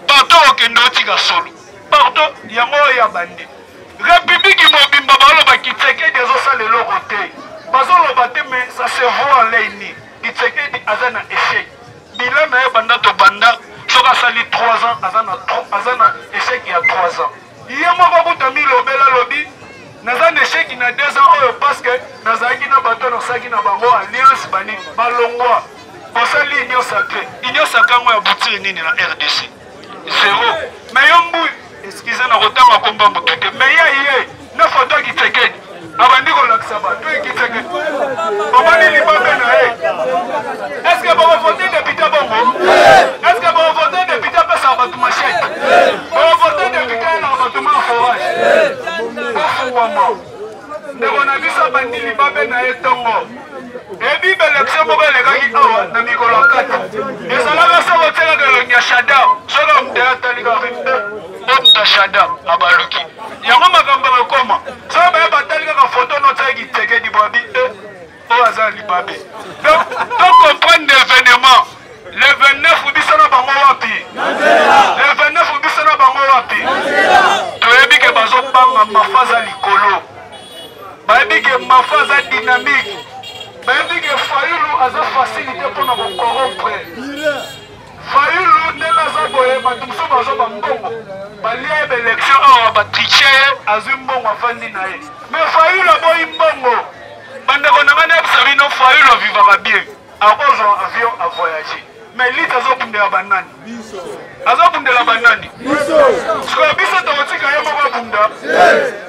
Partout okendo tika solo. Partout yango ya bandi. République mobimba balo ba qui tsekedi azo sala le côté. Bazo lobate mais ça se voit en ligne. Qui tsekedi azana échec. Bilan na banda to banda. Soka sali 3 ans, azana échec il y a 3 ans. Il y a moi qui mis le bel lobby, nazan échec il y a 2 ans parce que nazaki na bateau na saki na bango alliance bani balongwa. Pour ça l'union sacrée, l'union sacrée moi aboutir nini na RDC. 0. Mais yombu, excusez na retard à combat motute. Mais ya na photo qui teke. abandi kolakisa bato ekiteke omoni libabe na ye eske bovote député bongo eske bovote député apesaka bato machete bovote député na bato ma forage ofuwama ndeko na biso abandi libabe na ye ntongo ebi belektio moko elekaki awa na mikolo 4 ezalaka so kotielaka elongi ya shada soki omuteya atalikaka omuta shada abaluki yango makambo ekoma soki baye batali kaka foto notiaki tekedi babi oyo aza libabe donc comprendre l'événement le 29 biso na bango wapi le 29 biso na bango wapi toyebi ke bazobanga mafa aza likolo bayebi ke mafa aza dynamique bayebi ke fayulu aza facilité mpona kokorompre fayulu ndenge aza boye bato mosusu bazoba mbongo balia ye baélection awa batriche ye azwi mbongo afandi na ye mais fayulu aboyi mbongo bandeko na ngai nayebisa bino fayulu avivaka bien akozwa avion avoyage mais lite azobundela banani azobundela banani sikoyo biso tokotika ye moko abunda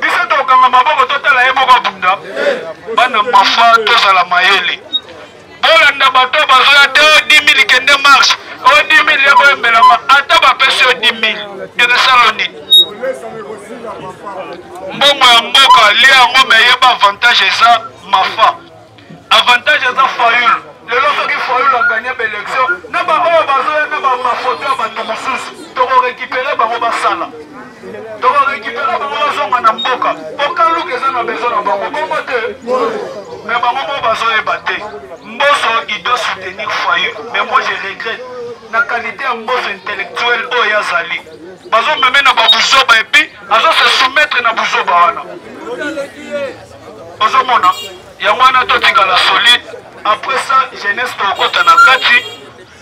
biso tokokanga maboko totala ye moko abunda bana mafa tozala mayele bolanda bato bazoya te o 10 000 kende marche o 10 000 ekoyembelama ata bapesi o 10 000 ekesala nini mbongo ya mboka lia yango meyeba avantage eza mafa avantage eza fayulu lelo soki fayulu aganye baélection na baoyo bazoya na bamafoto ya bato mosusu tokorekipere bango basala tokorekipere bango bazonga na mboka okaluka eza na bezo na bango bongo te mais bango mo bazoyeba te mboso il doit soutenir fayulu mais moi je regrette na qualité ya mboso intellectuel oyo azali bazomeme na babuzoba epi azose soumettre na buzoba wana ozomona yango wana totikala solide après ça jeunesse tokota na kati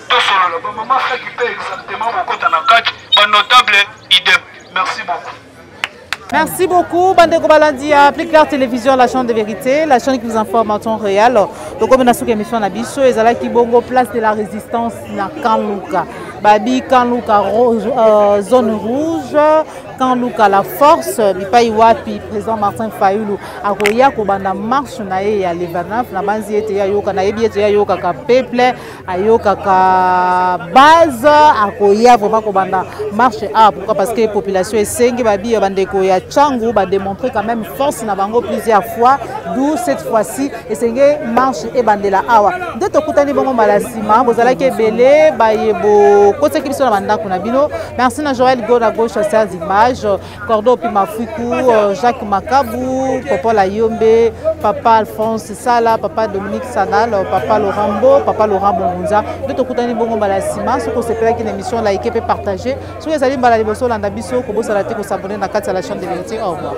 tosolola bamama faki mpe exactement bokota na kati banotable idem merci beaucoup. Merci beaucoup, Bandeko Balandia, Plus Clair Télévision, la chaîne de vérité, la chaîne qui vous informe en temps réel. Donc, comme on a émission Nabiso, et là qui bongo place de la résistance na Kanlouka. Babi Kanlouka zone rouge, Kanlouka la force, Bipai Wapi, président Martin Fayulu, Akoya Kobana marche nae ya Levanaf, na banzi ete ya yoka na ebi ete ya yoka ka peuple, ayoka ka base, Akoya vraiment Kobana marche a pourquoi parce que la population est 5 babi bandeko ya Tchangou va démontrer quand même force na bango plusieurs fois, d'où cette fois-ci et c'est une marche et bandela awa. De to kutani bongo malasima, bozala ke belé bayebo côté qui sont na banda kuna bino. Merci na Joël Goda gauche chasseur d'images, Cordo Pimafuku, Jacques Makabou, Papa Layombe, Papa Alphonse Sala, Papa Dominique Sanal, Papa Lorambo, Papa Laurent Bongonza. De to kutani bongo malasima, ce qu'on s'appelle une émission like et partager. Si vous allez balade boso landa biso ko bosala te ko s'abonner na kati la chaîne de vérité. Au revoir.